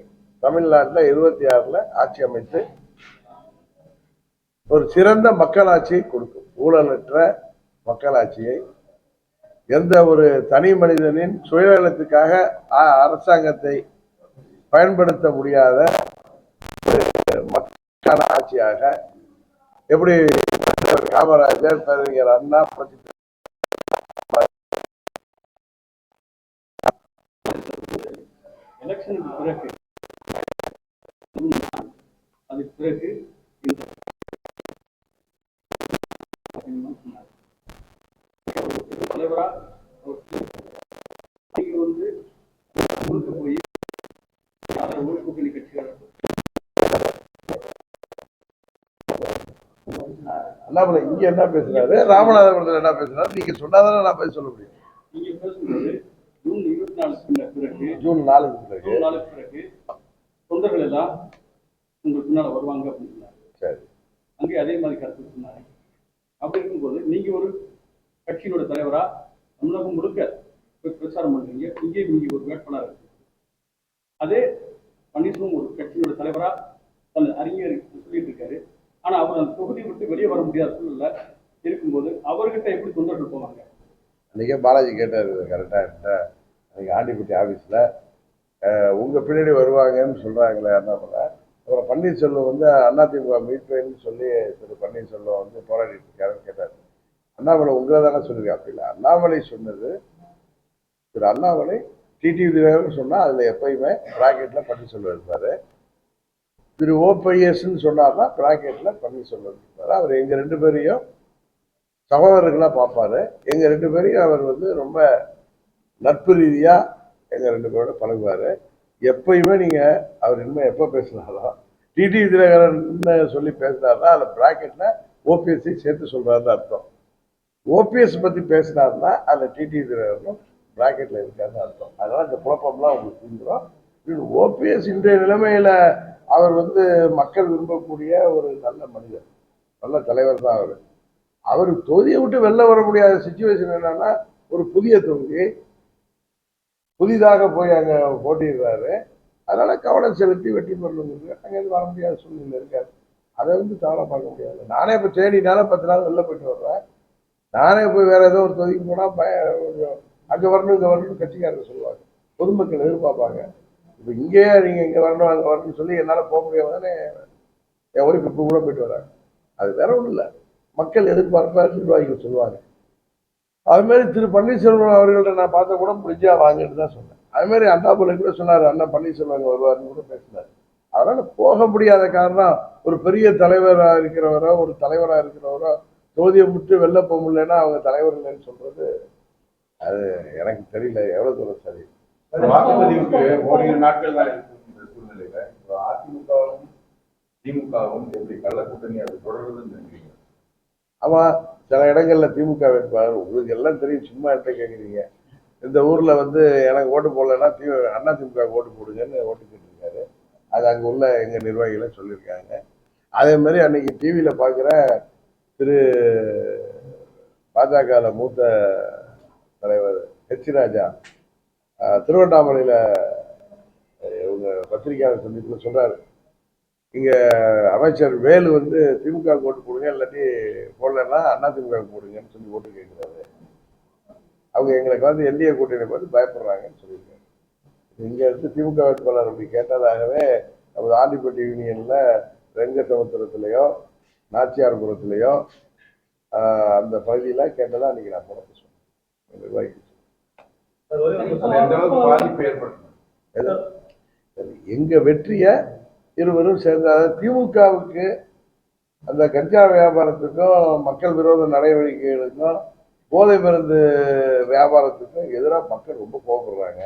தமிழ்நாட்டில் 26ல் ஆட்சி அமைத்து ஒரு சிறந்த மக்களாட்சியை கொடுக்கும். ஊழலற்ற மக்களாட்சியை, எந்த ஒரு தனி மனிதனின் சுயநலத்துக்காக அரசாங்கத்தை பயன்படுத்த முடியாத மக்களான ஆட்சியாக, எப்படி காமராஜர், பேரறிஞர் அண்ணா, எலெக்ஷனுக்கு பிறகு அதுக்கு பிறகு தலைவரா வந்து ஊருக்கு போய் கூட்டணி கட்சிகள் அண்ணாமலை இங்க என்ன பேசுறாரு, ராமநாதபுரத்தில் என்ன பேசுறாரு, நீங்க சொன்னாதானே நான் போய் சொல்ல முடியும். நீங்க பேசும்போது ஜூன் 24 பிறகு ஜூன் 4 பிறகு தொண்டர்கள் எல்லாம் உங்களுக்கு பின்னால வருவாங்க அப்படின்னு சொன்னாரு. சரி, அங்கே அதே மாதிரி கருத்து சொன்னாரு. அப்படி இருக்கும்போது நீங்க ஒரு கட்சியினுடைய தலைவரா தமிழகம் முழுக்க போய் பிரச்சாரம் பண்றீங்க. இங்கேயும் இங்கே ஒரு வேட்பாளர் இருக்கு. அதே பன்னீர்செல்வம் ஒரு கட்சியினுடைய தலைவரா தன் அறிஞர் சொல்லிட்டு இருக்காரு. ஆனா அவர் அந்த தொகுதியை விட்டு வெளியே வர முடியாத சூழ்நிலை இருக்கும்போது அவர்கிட்ட எப்படி தொண்டர்கள் போவாங்க? அன்றைக்கே பாலாஜி கேட்டார் கரெக்டாக அன்றைக்கி ஆண்டிப்பட்டி ஆஃபீஸில் உங்கள் பின்னாடி வருவாங்கன்னு சொல்கிறாங்களே அண்ணாமலை. அப்புறம் பன்னீர்செல்வம் வந்து அதிமுக மீட்பேன்னு சொல்லி திரு பன்னீர்செல்வம் வந்து போராடிட்டு இருக்காருன்னு கேட்டார். அண்ணாமலை உங்களை தானே சொல்லுங்க. அப்படி இல்லை, அண்ணாமலை சொன்னது திரு அண்ணாமலை டிடிவி தினகரன் சொன்னால் அதில் எப்பயுமே ப்ராக்கெட்டில் பன்னீர்செல்வம் இருப்பார். திரு ஓபிஎஸ்ன்னு சொன்னார்னா ப்ராக்கெட்டில் பன்னீர்செல்வம் இருப்பார். அவர் எங்கள் 2 பேரையும் சகோதரர்களாக பார்ப்பாரு. எங்கள் 2 பேரையும் அவர் வந்து ரொம்ப நட்பு ரீதியாக எங்கள் 2 பேரோட பழகுவார். எப்பயுமே நீங்கள் அவர் இனிமேல் எப்போ பேசினாலும் டிடிவி தினகரன் சொல்லி பேசினார்னா அதில் ப்ராக்கெட்டில் ஓபிஎஸ்சி சேர்த்து சொல்கிறாருன்னு அர்த்தம். ஓபிஎஸ் பற்றி பேசினார்னா அதில் டிடிவி தினகரனும் ப்ராக்கெட்டில் இருக்காருன்னு அர்த்தம். அதனால் இந்த குழப்பம்லாம் உங்களுக்கு புரிஞ்சிடும். ஓபிஎஸ் இன்றைய நிலைமையில் அவர் வந்து மக்கள் விரும்பக்கூடிய ஒரு நல்ல மனிதர், நல்ல தலைவர் தான் அவர். அவர் தொகுதியை விட்டு வெளில வர முடியாத சுச்சுவேஷன் என்னன்னா, ஒரு புதிய தொகுதி புதிதாக போய் அங்கே போட்டிடுறாரு. அதனால கவனம் செலுத்தி வெற்றி பெறணுங்கிறது அங்கேருந்து வர முடியாத சூழ்நிலை இருக்காரு. அதை வந்து தவறாக பார்க்க முடியாது. நானே இப்போ தேடினால 10 நாள் வெளில போயிட்டு வர்றேன். நானே போய் வேற ஏதோ ஒரு தொகுதிக்கு போனால் அங்கே வரணும் இங்கே வரணும்னு கட்சிக்காரங்க சொல்லுவாங்க, பொதுமக்கள் எதிர்பார்ப்பாங்க. இப்போ இங்கேயே நீங்கள் இங்கே வரணும் அங்கே வரணும்னு சொல்லி என்னால் போக முடியாதுன்னு என் ஒய்ஃப் இப்போ கூட போயிட்டு வராங்க. அது வேற ஒன்றும் இல்லை, மக்கள் எதிர்பார்ப்பா நிர்வாகிகள் சொல்லுவாங்க. அதுமாரி திரு பன்னீர்செல்வம் அவர்கள்ட்ட நான் பார்த்த கூட முடிஞ்சா வாங்கிட்டு தான் சொன்னேன். அதுமாரி அண்ணாமலை கூட சொன்னார், அண்ணா பன்னீர்செல்வம் அங்கே வருவாருன்னு கூட பேசினார். அதனால போக முடியாத காரணம், ஒரு பெரிய தலைவராக இருக்கிறவரோ ஒரு தலைவராக இருக்கிறவரோ தொகுதியை விட்டு வெளில போக முடியலன்னா அவங்க தலைவர் இல்லைன்னு சொல்றது அது எனக்கு தெரியல எவ்வளவு தூரம் சரி. வாக்குப்பதிவுக்கு ஓரிரு நாட்கள் தான் இருக்கும் இந்த சூழ்நிலையில அதிமுகவும் திமுகவும் எப்படி கள்ள கூட்டணி அது தொடர்றதுன்னு நினைக்கிறீங்க? ஆமா, சில இடங்கள்ல திமுக வேட்பாளர் உங்களுக்கு எல்லாம் தெரியும், சும்மா என்கிட்ட கேட்குறீங்க. இந்த ஊர்ல வந்து எனக்கு ஓட்டு போடலைன்னா அண்ணா திமுக ஓட்டு போடுங்கன்னு ஓட்டு கேட்டிருக்காரு. அது அங்கே உள்ள எங்க நிர்வாகிகளை சொல்லியிருக்காங்க. அதே மாதிரி அன்னைக்கு டிவியில பார்க்குற திரு பாஜக மூத்த தலைவர் ராஜா திருவண்ணாமலையில இவங்க பத்திரிகையாளர் சந்திப்புல சொல்றாரு, இங்க அமைச்சர் வேலு வந்து திமுக ஓட்டு போடுங்க, இல்லாட்டி போடலன்னா அண்ணா திமுக போடுங்கன்னு சொல்லி ஓட்டு கேட்கிறாரு. அவங்க எங்களுக்கு வந்து என்டிஏ கூட்டணி பார்த்து பயப்படுறாங்கன்னு சொல்லியிருக்காரு. இங்க இருந்து திமுக வேட்பாளர் அப்படி கேட்டதாகவே நமது ஆண்டிப்பட்டி யூனியன்ல ரெங்க சமுத்திரத்திலேயோ நாச்சியார்புரத்திலேயோ அந்த பகுதியில கேட்டதா அன்னைக்கு நான் போனது சொன்னேன். நிர்வாகி பாதிப்பு ஏற்படும். எங்க வெற்றிய இருவரும் சேர்ந்த திமுகவுக்கு அந்த கஞ்சா வியாபாரத்துக்கும் மக்கள் விரோத நடவடிக்கைகளுக்கும் போதை மருந்து வியாபாரத்துக்கும் எதிராக மக்கள் ரொம்ப கோபப்படுறாங்க.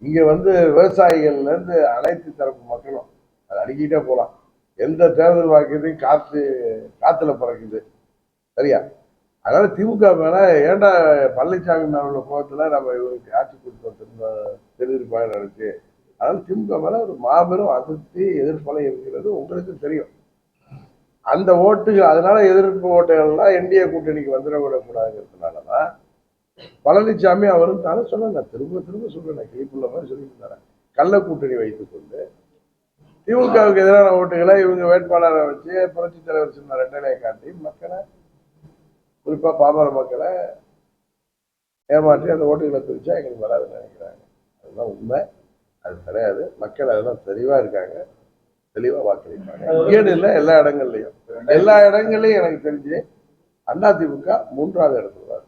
இங்க வந்து விவசாயிகள்ல இருந்து அனைத்து தரப்பு மக்களும் அதை அடிக்கிட்டே போலாம். எந்த தேர்தல் வாக்குறையும் காத்துல பறக்குது, சரியா? அதனால திமுக மேல ஏன்டா பழனிசாமி மேல உள்ள கோபத்துல நம்ம இவருக்கு ஆட்சி கொடுத்தோம் தெரிவிப்பாக நினைச்சு, அதனால திமுக மேல ஒரு மாபெரும் அதிருப்தி எதிர்ப்பலை இருக்கிறது, உங்களுக்கு தெரியும். அந்த ஓட்டுகள், அதனால எதிர்ப்பு ஓட்டுகள்லாம் என்டிஏ கூட்டணிக்கு வந்துடக்கூடாதுங்கிறதுனாலதான் பழனிசாமி அவரும் தானே சொன்னாங்க, திரும்ப சொல்றேன், கிளிப்புள்ள மாதிரி சொல்லிட்டு தரேன், கள்ள கூட்டணி வைத்துக் கொண்டு திமுகவுக்கு எதிரான ஓட்டுகளை இவங்க வேட்பாளரை வச்சு புரட்சி தலைவர் சொன்ன ரெட்டலையை காட்டி மக்களை, குறிப்பா பாமர மக்களை ஏமாற்றி அந்த ஓட்டுகளை பிரிச்சா எங்களுக்கு வராதுன்னு நினைக்கிறாங்க. அதுதான் உண்மை, அது கிடையாது. மக்கள் அதெல்லாம் தெளிவா இருக்காங்க, தெளிவா வாக்களிப்பாங்க. இங்கேன்னு இல்லை, எல்லா இடங்கள்லையும் எனக்கு தெரிஞ்சு அதிமுக 3வது இடத்துல தான்.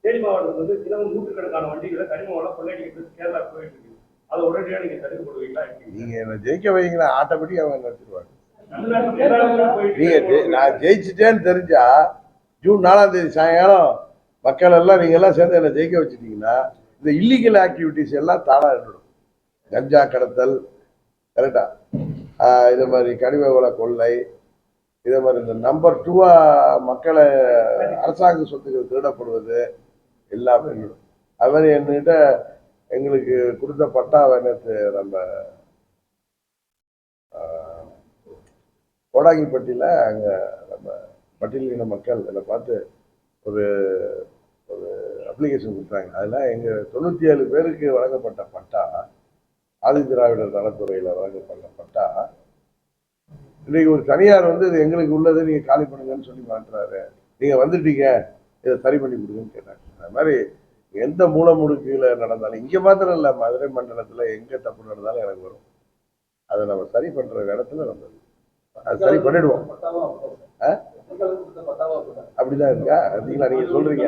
தேனி மாவட்டத்தில் வந்து தினமும் நூற்றுக்கணக்கான வண்டிகளை கனிம வளம் கொள்ளையடிக்கிறது கேரளா போயிட்டு இருக்கு. அதை உடனடியாக நீங்க தடுக்க போடுவீங்களா? நீங்க என்ன ஜெயிக்க வைங்களா, ஆட்டோமேட்டிக் அவங்க நடத்திடுவாங்க. நீங்க நான் ஜெயிச்சுட்டேன்னு தெரிஞ்சா ஜூன் 4ஆம் தேதி சாயங்காலம் மக்கள் எல்லாம் நீங்க எல்லாம் சேர்ந்து என்ன ஜெயிக்க வச்சுட்டீங்கன்னா இந்த இல்லீகல் ஆக்டிவிட்டிஸ் எல்லாம் தானா இருந்துடும். கஞ்சா கடத்தல், கரெக்டா, இது மாதிரி கனிம வள கொள்ளை, இதே மாதிரி இந்த நம்பர் 2வா மக்களை அரசாங்க சொத்துக்கள் திருடப்படுவது எல்லாமே இருந்துடும். அது மாதிரி என்கிட்ட எங்களுக்கு கொடுத்த பட்டாவை நேற்று நம்ம கோடாங்கிப்பட்டியில் அங்கே நம்ம பட்டியலின மக்கள் என்னை பார்த்து ஒரு ஒரு அப்ளிகேஷன் கொடுத்தாங்க. அதில் எங்கள் 97 பேருக்கு வழங்கப்பட்ட பட்டா, ஆதி திராவிடர் நலத்துறையில் வழங்கப்பட்ட பட்டா, இன்னைக்கு ஒரு தனியார் வந்து இது எங்களுக்கு உள்ளது, நீங்கள் காலி பண்ணுங்கன்னு சொல்லி மாட்டுறாரு. நீங்கள் வந்துட்டீங்க, இதை சரி பண்ணி கொடுங்கன்னு கேட்டாங்க. அது மாதிரி எந்த மூலமுடுக்கில் நடந்தாலும், இங்கே மாத்திரம் இல்லை, மதுரை மண்டலத்தில் எங்கே தப்பு நடந்தாலும் எனக்கு வரும். அதை நம்ம சரி பண்ணுற இடத்துல நம்ம அது சரி பண்ணிடுவோம். அப்படிதான் இருக்கா? அதுங்களா நீங்க சொல்றீங்க?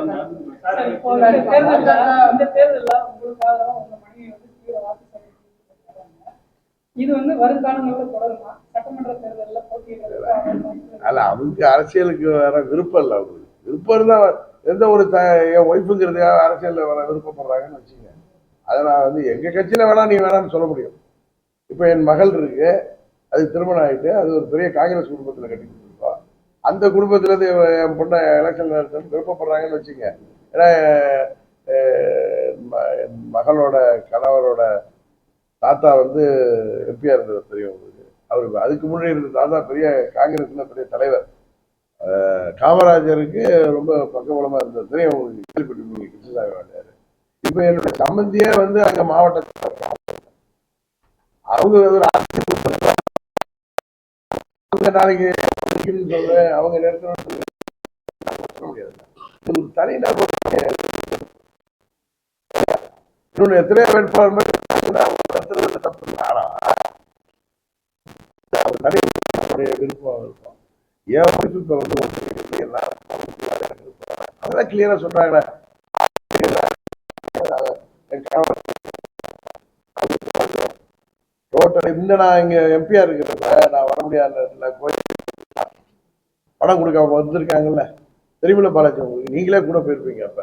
இப்போ இந்த தேர்தல்ல உங்களுக்காக உங்க மனைவி வந்து தீவிர வாக்கு சேகரிப்பு. இது வந்து வருங்காலங்களில் தொடருமா? சட்டமன்ற தேர்தலில் போட்டியிடுறது அல்ல, அவங்க அரசியலுக்கு வர விருப்பம் இல்லை. அவங்களுக்கு விருப்பம் இருந்தா எந்த ஒரு என் ஒய்ஃபுங்கிறதுக்காக அரசியலில் வர விருப்பப்படுறாங்கன்னு வச்சுங்க. அதை நான் வந்து எங்க கட்சியில வேணா நீ வேணான்னு சொல்ல முடியும். இப்போ என் மகள் இருக்கு, அது திருமணம் ஆயிட்டு, அது ஒரு பெரிய காங்கிரஸ் குடும்பத்தில் கட்டி கொடுத்துருக்கோம். அந்த குடும்பத்திலேருந்து என் பொண்ணை எலெக்ஷன் விருப்பப்படுறாங்கன்னு வச்சுங்க. ஏன்னா என் மகளோட கணவரோட தாத்தா வந்து எம்பியா இருந்தவர் தெரியும் உங்களுக்கு. அவருக்கு அதுக்கு முன்னாடி இருந்த தாத்தா பெரிய காங்கிரஸ்ல பெரிய தலைவர். காமராஜருக்கு ரொம்ப பக்கபலமா இருந்தது தெரியும் உங்களுக்கு, கேள்விப்பட்டிருப்பீங்க, கிருஷ்ணசாமி வாண்டியார். இப்போ என்னோட சம்பந்தியே வந்து அங்க மாவட்டத்தில் அவங்க ஒரு அவங்க நாளைக்கு சொல்றேன், அவங்க நேரத்தில் சொல்ல முடியாது. ஒரு தனிநபர் இன்னொன்று எத்தனையோ வேட்பாளர் தப்பு. ஆனா தனியுடைய விருப்பம் இருக்கும். என் விருப்பத்தை வந்து அதெல்லாம் கிளியரா சொல்றாங்க. டோட்டல் இந்த நான் இங்க எம்பியா இருக்கிறப்ப நான் வர முடியாத நேரத்தில் கோயில் பணம் கொடுக்காம வந்திருக்காங்கல்ல, தெரியுமில்ல பாலாஜி உங்களுக்கு, நீங்களே கூட போயிருப்பீங்க. அப்ப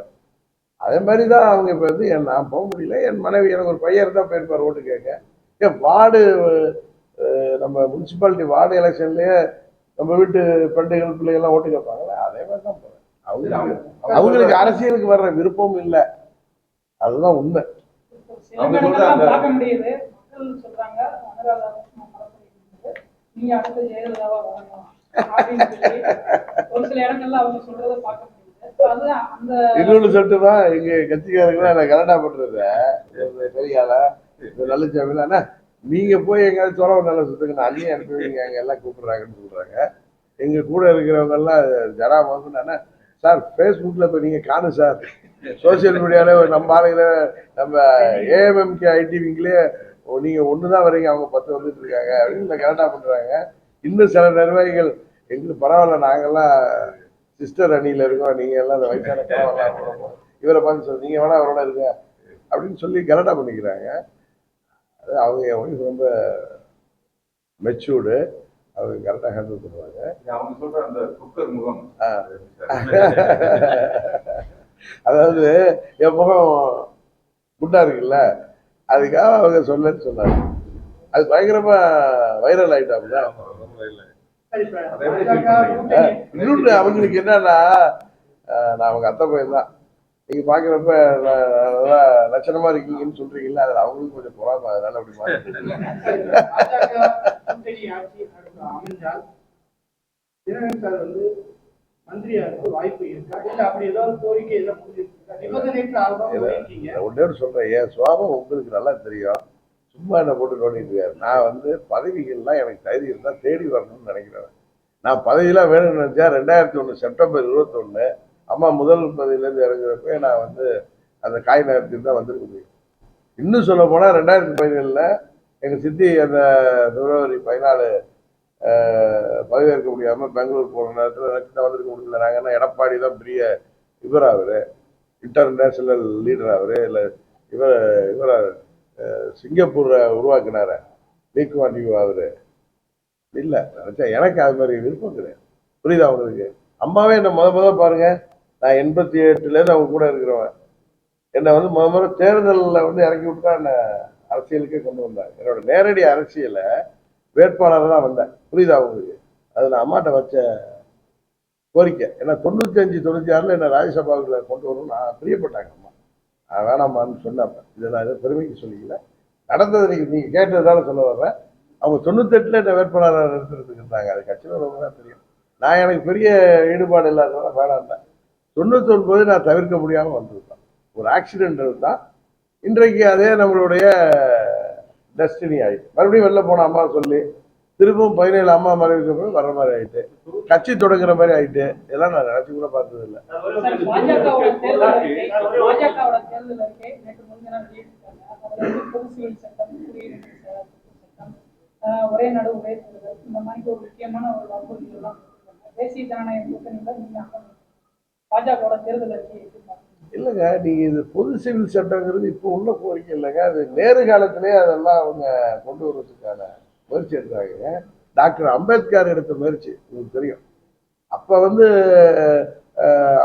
அதே மாதிரி தான் அவங்க இப்போ வந்து நான் போக முடியல. என் மனைவி, எனக்கு ஒரு பையன் தான் போயிருப்பார் ஓட்டு கேட்க. ஏன் வார்டு நம்ம முனிசிபாலிட்டி வார்டு எலெக்ஷன்லயே நம்ம வீட்டு பண்டிகைகள் பிள்ளைகள்லாம் ஓட்டு கேட்பாங்களே, அதே மாதிரி தான் போகிறேன். அவங்களுக்கு அரசியலுக்கு வர்ற விருப்பம் இல்லை, அதுதான் உண்மை. பார்க்க முடியுது. மக்கள் சொல்றாங்க நீங்க அடுத்த ஜெயலலிதாவா வரணும் அப்படின்னு சொல்லி ஒரு சில இடங்கள்ல அவங்க சொல்றதை பார்க்க முடியுது. இன்னொன்னு சொல்லிட்டுமா, எங்க கட்சிக்காரங்களா நான் கனடா பண்றத பெரியால நல்ல சாமியில நீங்க போய் எங்கேயாவது சொல்ல நல்ல சுத்துங்க, அங்கேயும் அனுப்புவீங்க, அங்க எல்லாம் கூப்பிடுறாங்கன்னு சொல்றாங்க. எங்க கூட இருக்கிறவங்க எல்லாம் ஜரா வந்து சார் ஃபேஸ்புக்ல போய் நீங்க காணும் சார், சோசியல் மீடியால நம்ம ஆளுங்க நம்ம ஏஎம்எம்கே ஐடிவிங்களே நீங்க ஒண்ணுதான் வரீங்க, அவங்க 10 வந்துட்டு இருக்காங்க அப்படின்னு கனடா பண்றாங்க. இன்னும் சில நிர்வாகிகள் எங்களுக்கு பரவாயில்ல, நாங்கெல்லாம் சிஸ்டர் அணியில இருக்கோம், நீங்க எல்லாம் அந்த வயசான பரவாயில்ல இவரை பார்த்து சொல்லி நீங்க வேணா அவரோட இருங்க அப்படின்னு சொல்லி கனடா பண்ணிக்கிறாங்க. அது அவங்க என் ஒய்ஃப் ரொம்ப மெச்சூர்டு, அவங்க கரெக்டாக ஹேண்டில் பண்ணுவாங்க. அவங்க சொல்ற அந்த குக்கர் முகம், அதாவது என் முகம் குண்டா இருக்குல்ல, அதுக்காக அவங்க சொல்லன்னு சொன்னாங்க. அது பயங்கரமா வைரல் ஆயிட்டாங்க. இன்னொன்று அவங்களுக்கு என்னன்னா, நான் அவங்க அத்தை பையன் தான். நீங்க பாக்குறப்ப நல்லா லட்சணமா இருக்கீங்கன்னு சொல்றீங்கல்ல, அதுல அவங்களுக்கு கொஞ்சம் பொறாம, அதனால அப்படி வந்து மந்திரியாருக்கு வாய்ப்பு இருக்கா, இல்ல அப்படி ஏதாவது கோரிக்கை எல்லாம் ஒன்னே சொல்றேன், என் சுவாபம் உங்களுக்கு நல்லா தெரியும். சும்மா என்ன போட்டு நோண்டிட்டு இருக்காரு. நான் வந்து பதவிகள்லாம் எனக்கு தகுதி இருந்தா தேடி வரணும்னு நினைக்கிறேன். நான் பதவியெல்லாம் வேணும்னு நினைச்சா 2001 செப்டம்பர் 21 அம்மா முதல் பதவியிலேருந்து இறங்குறப்ப நான் வந்து அந்த காய் நகரத்துக்கு தான் வந்திருக்க முடியும். இன்னும் சொல்ல போனா 2017 எங்க சித்தி அந்த பிப்ரவரி 14 பதவியேற்க முடியாம பெங்களூர் போன நேரத்தில் எனக்கு தான் வந்திருக்க முடியல. நாங்கள் என்ன எடப்பாடி தான் பெரிய இவர், அவரு இன்டர்நேஷனல் லீடர், அவரு இல்லை இவர் சிங்கப்பூரை உருவாக்குனார லீக்வான் யூ அவரு இல்லை நினைச்சா. எனக்கு அது மாதிரி விருப்பம் கிடையாது, புரியுதா உங்களுக்கு? அம்மாவே என்னை முத பாருங்க, நான் 88 அவங்க கூட இருக்கிறவன். என்னை வந்து முத தேர்தலில் வந்து இறக்கி விட்டு தான் என்னை அரசியலுக்கே கொண்டு வந்தாங்க. என்னோட நேரடி அரசியலை வேட்பாளர் தான் வந்தேன், புரியுதா உங்களுக்கு? அது நான் அம்மாட்ட வச்ச கோரிக்கை. ஏன்னா 95, 96 என்னை ராஜ்யசபாவுக்குள்ள கொண்டு வரணும் நான் பிரியப்பட்டாங்க அம்மா. வேணாமான்னு சொன்னப்ப இதை நான் எதை பெருமைக்கு சொல்லிக்கல, நடந்தது நீங்க கேட்டதால சொல்ல வர்றேன். அவங்க 98 இந்த வேட்பாளர் நிறுத்துறதுக்கு இருந்தாங்க. அது கட்சியில் ரொம்ப தான் தெரியும். நான் எனக்கு பெரிய ஈடுபாடு இல்லாதனால வேணாம். 99 நான் தவிர்க்க முடியாமல் வந்திருந்தேன். ஒரு ஆக்சிடென்ட் இருந்தால் இன்றைக்கு அதே நம்மளுடைய டெஸ்டினி ஆயிட்டு மறுபடியும் வெளில போன அம்மா சொல்லி திரும்பவும் 17 அம்மா மறைவுக்கு போய் வர்ற மாதிரி ஆயிட்டு கட்சி தொடங்குற மாதிரி ஆயிட்டு இதெல்லாம் நான் நினைச்சு கூட பார்த்தது இல்லை. பாஜகவோட தேர்தல் அறிக்கை நேற்று முன்தினம் வெளியிட்டிருக்காங்க. அதுல வந்து பொது சிவில் சட்டம், குடியுரிமை சட்டம், ஒரே நாடு ஒரே தேர்தல், இந்த மாதிரி ஒரு முக்கியமான ஒரு வாக்குறுதிகள் எல்லாம் கொடுத்திருக்காங்க. தேசிய ஜனநாயக கூட்டணியில நீங்க பாஜகவோட தேர்தல் அறிக்கை எப்படி பாக்குறீங்க? இல்லைங்க, நீங்க இது பொது சிவில் சட்டங்கிறது இப்போ உள்ள கோரிக்கை இல்லைங்க. அது நேரு காலத்திலேயே அதெல்லாம் அவங்க கொண்டு வருவதற்கான முயற்சி எடுத்தாங்க. டாக்டர் அம்பேத்கர் எடுத்த முயற்சி உங்களுக்கு தெரியும். அப்ப வந்து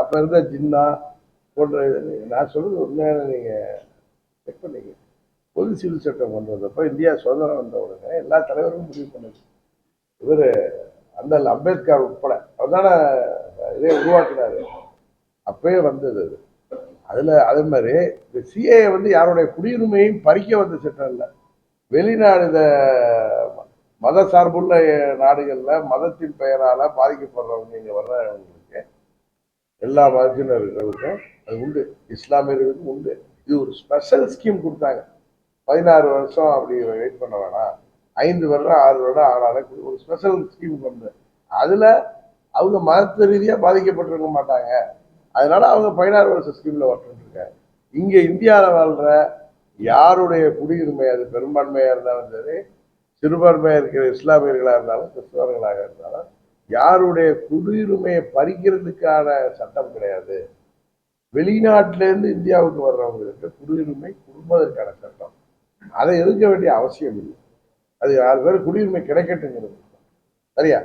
அப்ப இருந்த ஜின்னா போன்ற நான் சொல்றது உண்மையான நீங்க செக் பண்ணீங்க. பொது சிவில் சட்டம் கொண்டு வந்தப்ப இந்தியா சுதந்திரம் வந்த உடனே எல்லா தலைவரும் முடிவு பண்ணது. இவர் அந்த அம்பேத்கர் உட்பட அவர் தானே இதே உருவாக்கினாரு. அப்பயே வந்தது அது. அதுல அதே மாதிரி இந்த சிஏ வந்து யாருடைய குடியுரிமையும் பறிக்க வந்த சட்டம் இல்லை. வெளிநாடு இந்த மத சார்புள்ள நாடுகள்ல மதத்தின் பெயரால பாதிக்கப்படுறவங்க இங்க வர்றவங்களுக்கு எல்லா மதத்தினர்களுக்கும் அது உண்டு, இஸ்லாமியர்களுக்கும் உண்டு. இது ஒரு ஸ்பெஷல் ஸ்கீம் கொடுத்தாங்க. 16 வருஷம் அப்படி வெயிட் பண்ண வேணாம், 5 வருடம் 6 வருடம் ஆனாலும் ஒரு ஸ்பெஷல் ஸ்கீம் கொண்டு அதுல அவங்க மத ரீதியா பாதிக்கப்பட்டிருக்க மாட்டாங்க. அதனால அவங்க 16 வருஷம் ஸ்கீம்ல வரட்டு இருக்காங்க. இங்க இந்தியாவில் வாழ்ற யாருடைய குடியுரிமை அது பெரும்பான்மையா இருந்தாலும் சரி, சிறுபான்மையா இருக்கிற இஸ்லாமியர்களா இருந்தாலும் கிறிஸ்தவர்களாக இருந்தாலும் யாருடைய குடியுரிமையை பறிக்கிறதுக்கான சட்டம் கிடையாது. வெளிநாட்டிலேருந்து இந்தியாவுக்கு வர்றவங்களுக்கு குடியுரிமை கொடுப்பதற்கான சட்டம். அதை எதிர்க்க வேண்டிய அவசியம் இல்லை. அது 6 பேர் குடியுரிமை கிடைக்கட்டுங்கிறது சரியா?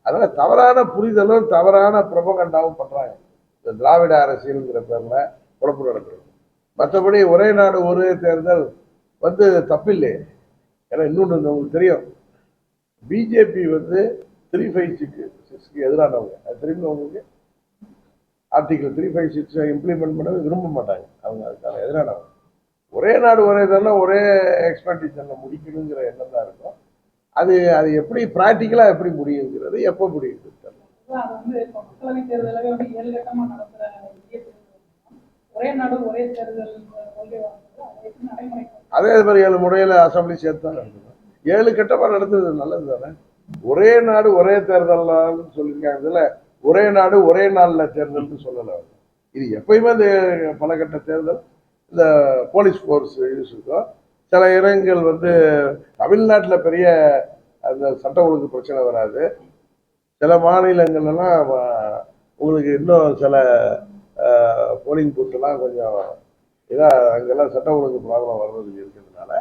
அதனால தவறான புரிதலும் தவறான பிரபகண்டாவும் பண்றாங்க. இந்த திராவிட அரசியல்ங்கிற பேர்ல குழப்பம் நடக்கிறது. மற்றபடி ஒரே நாடு ஒரே தேர்தல் வந்து தப்பில்லை. ஏன்னா இன்னொன்று உங்களுக்கு தெரியும், பிஜேபி வந்து 356க்கு எதிரானவங்க. அது தெரியும் உங்களுக்கு. ஆர்டிகல் 356 இம்ப்ளிமெண்ட் பண்ண விரும்ப மாட்டாங்க. அவங்க அதுக்கான எதிரானவங்க. ஒரே நாடு ஒரே தேர்தல் ஒரே எக்ஸ்பெண்டிச்சர்ல முடிக்கணுங்கிற எண்ணம் தான் இருக்கும். அது அது எப்படி பிராக்டிக்கலா எப்படி முடியுங்கிறது எப்போ முடியுது அது வந்து இப்போ மக்களவை தேர்தலாகவே வந்து 7 கட்டமா நடத்துற இந்திய தேர்தல் ஒரே நாடு ஒரே தேர்தல் கொள்கை நடைமுறை அதே மாதிரி 7 முறையில அசம்பிளி சேர்த்து தான் நடத்துது. 7 கட்டமா நடத்துறது நல்லது தானே. ஒரே நாடு ஒரே தேர்தல்னு சொல்லியிருக்காங்க. இதுல ஒரே நாடு ஒரே நாள்ல தேர்தல்னு சொல்லல. இது எப்பயுமே இந்த பல கட்ட தேர்தல் இந்த போலீஸ் ஃபோர்ஸ் யூஸ் இருக்கும். சில இடங்கள் வந்து தமிழ்நாட்டில் பெரிய அந்த சட்ட ஒழுங்கு பிரச்சனை வராது. சில மாநிலங்கள்லாம் உங்களுக்கு இன்னும் சில போலிங் பூத்தெல்லாம் கொஞ்சம் இதாக அங்கெல்லாம் சட்ட ஒழுங்கு ப்ராப்ளம் வர்றதுக்கு இருக்கிறதுனால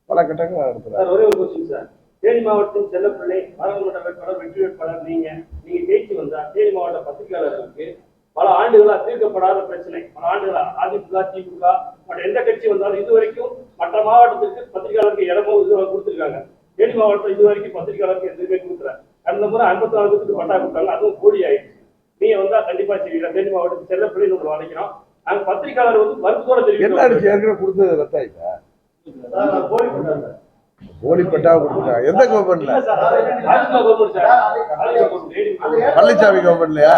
பல கட்டங்கள் நடத்துறாங்க. ஒரே ஒரு கொஸ்டின் சார். தேனி மாவட்டத்தின் செல்லப்பிள்ளை பாராளுமன்ற வேட்பாளர் வெற்றி வேட்பாளர் நீங்க ஜெயிச்சு வந்தா தேனி மாவட்ட பத்திரிகையாளர்களுக்கு பல ஆண்டுகளா தீர்க்கப்படாத பிரச்சனை. பல ஆண்டுகளா அதிமுக திமுக மற்ற எந்த கட்சி வந்தாலும் இது வரைக்கும் மற்ற மாவட்டத்திற்கு பத்திரிகையாளருக்கு இடமும் இது கொடுத்துருக்காங்க. தேனி மாவட்டம் இது வரைக்கும் பத்திரிகையாளருக்கு எதுவுமே கொடுக்குற கடந்த முறை 54 பேருக்கு பட்டா கொடுத்தாங்க. அதுவும் போலி ஆயிடுச்சு. நீங்க வந்தா கண்டிப்பா செய்வீங்க. தேனி மாவட்டத்தில் செல்லப்பிள்ளை உங்களுக்கு வளைக்கிறோம். நாங்க பத்திரிகையாளர் வந்து வருத்தத்தோட தெரியும் ஏற்கனவே கொடுத்தது ரத்தாயிட்டா போலி பண்ணாங்க. போலி பட்டா கொடுத்துட்டாங்க. எந்த கவர்மெண்ட்ல? பழனிசாமி கவர்மெண்ட்லயா?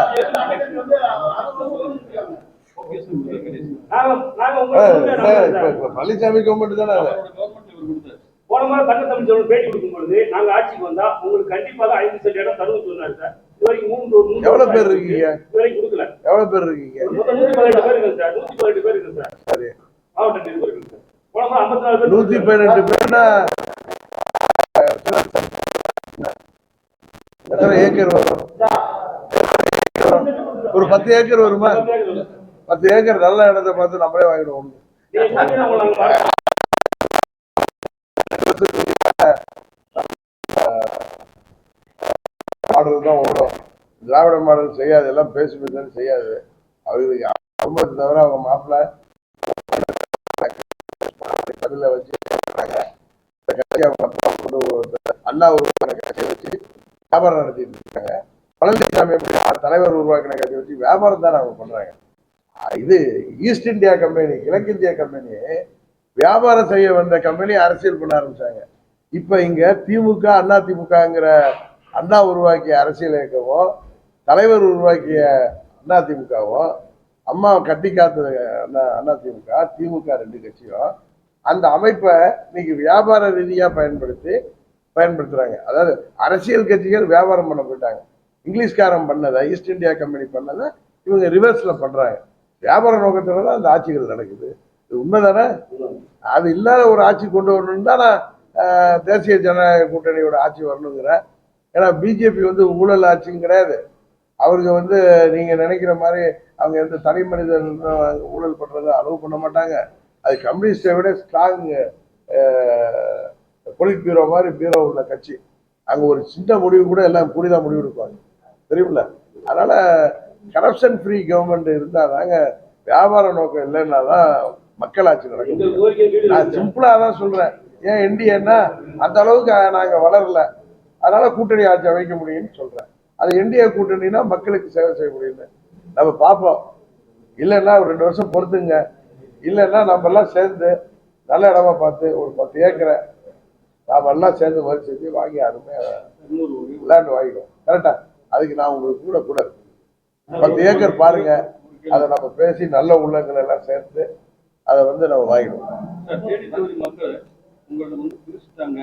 பழனிசாமி கவர்மெண்ட் தானே. போன முறை தங்க தமிழ் பேட்டி கொடுக்கும் பொழுது நாங்க ஆட்சிக்கு வந்தா உங்களுக்கு கண்டிப்பாக 5 சென்ட் இடம் தருவோம் சொன்னாரு சார். இது வரைக்கும் 3 எவ்வளவு பேர் இருக்கீங்க? இது வரைக்கும் கொடுக்கல. எவ்வளவு பேர் இருக்கீங்க? 118 பேர் இருக்கு சார். 118 பேர் இருக்கு சார். சரி, மாவட்ட நிர்வாகிகள் இருக்கு சார். போன முறை 54 பேர். 118 பேர்னா எத்தனை ஏக்கர் வரும்? ஒரு 10 ஏக்கர் வருமா? 10 ஏக்கர் நல்ல இடத்தை பார்த்து நம்மளே வாங்கிடுவோம். மாடல் தான் ஓடும். திராவிட மாடல் செய்யாது, எல்லாம் பேசி பேசுன்னு செய்யாது. அவங்களுக்கு குடும்பத்தை தவிர அவங்க மாப்பிள்ளை பதில வச்சு அண்ணா உருவாக்கின கட்சியை வச்சு வியாபாரம் நடத்திட்டு இருக்காங்க. பழனிசாமி எப்படி தலைவர் உருவாக்கின கட்சியை வச்சு வியாபாரம் தானே அவங்க பண்றாங்க. இது ஈஸ்ட் இந்தியா கம்பெனி, கிழக்கு இந்தியா கம்பெனி வியாபாரம் செய்ய வந்த கம்பெனி அரசியல் பண்ண ஆரம்பிச்சாங்க. இப்ப இங்க திமுக அண்ணா திமுகங்கிற அண்ணா உருவாக்கிய அரசியல் இயக்கமும் தலைவர் உருவாக்கிய அண்ணா திமுகவும் அம்மா கட்டி காத்த அண்ணா திமுக திமுக ரெண்டு கட்சியும் அந்த அமைப்பை இன்னைக்கு வியாபார ரீதியா பயன்படுத்துறாங்க. அதாவது அரசியல் கட்சிகள் வியாபாரம் பண்ண போயிட்டாங்க. இங்கிலீஷ்காரன் பண்ணதை, ஈஸ்ட் இந்தியா கம்பெனி பண்ணதை இவங்க ரிவர்ஸ்ல பண்றாங்க. வியாபார நோக்கத்துல தான் அந்த ஆட்சிகள் நடக்குது. இது உண்மைதானே? அது இல்லாத ஒரு ஆட்சி கொண்டு வரணும்னு தான் நான் தேசிய ஜனநாயக கூட்டணியோட ஆட்சி வரணுங்கிறேன். ஏன்னா பிஜேபி வந்து ஊழல் ஆட்சியும் கிடையாது. அவருக்கு வந்து நீங்க நினைக்கிற மாதிரி அவங்க எந்த தனி மனிதன் ஊழல் பண்றதை அலோவ் பண்ண மாட்டாங்க. அது கம்யூனிஸ்டை விட ஸ்ட்ராங் பொலிட் பியூரோ மாதிரி பியூரோ உள்ள கட்சி. அங்க ஒரு சின்ன முடிவு கூட எல்லாம் கூடிதான் முடிவு எடுப்பாங்க, தெரியுமில்ல? அதனால கரப்ஷன் ஃப்ரீ கவர்மெண்ட் இருந்தாதாங்க, வியாபார நோக்கம் இல்லைன்னா தான் மக்களாட்சி நடக்கும். நான் சிம்பிளா தான் சொல்றேன். ஏன் என்டிஏன்னா அந்த அளவுக்கு நாங்க வளரல, அதனால கூட்டணி ஆட்சி அமைக்க முடியும்னு சொல்றேன். அது என்டிஏ கூட்டணினா மக்களுக்கு சேவை செய்ய முடியும்னு நம்ம பார்ப்போம். இல்லைன்னா ஒரு 2 வருஷம் பொறுத்துங்க. இல்லைன்னா நம்ம எல்லாம் சேர்ந்து நல்ல இடமா பார்த்து ஒரு 10 ஏக்கரை நாம எல்லாம் சேர்ந்து முயற்சி செஞ்சு வாங்கி அருமையா லேண்ட் வாங்கிடும். கரெக்டா? அதுக்கு நான் உங்களுக்கு கூட 10 ஏக்கர் பாருங்க. அதை நம்ம பேசி நல்ல உள்ளங்களை எல்லாம் சேர்த்து அதை வந்து நம்ம வாங்கிடுவோம். மக்கள் உங்களை வந்து பிரிச்சுட்டாங்க.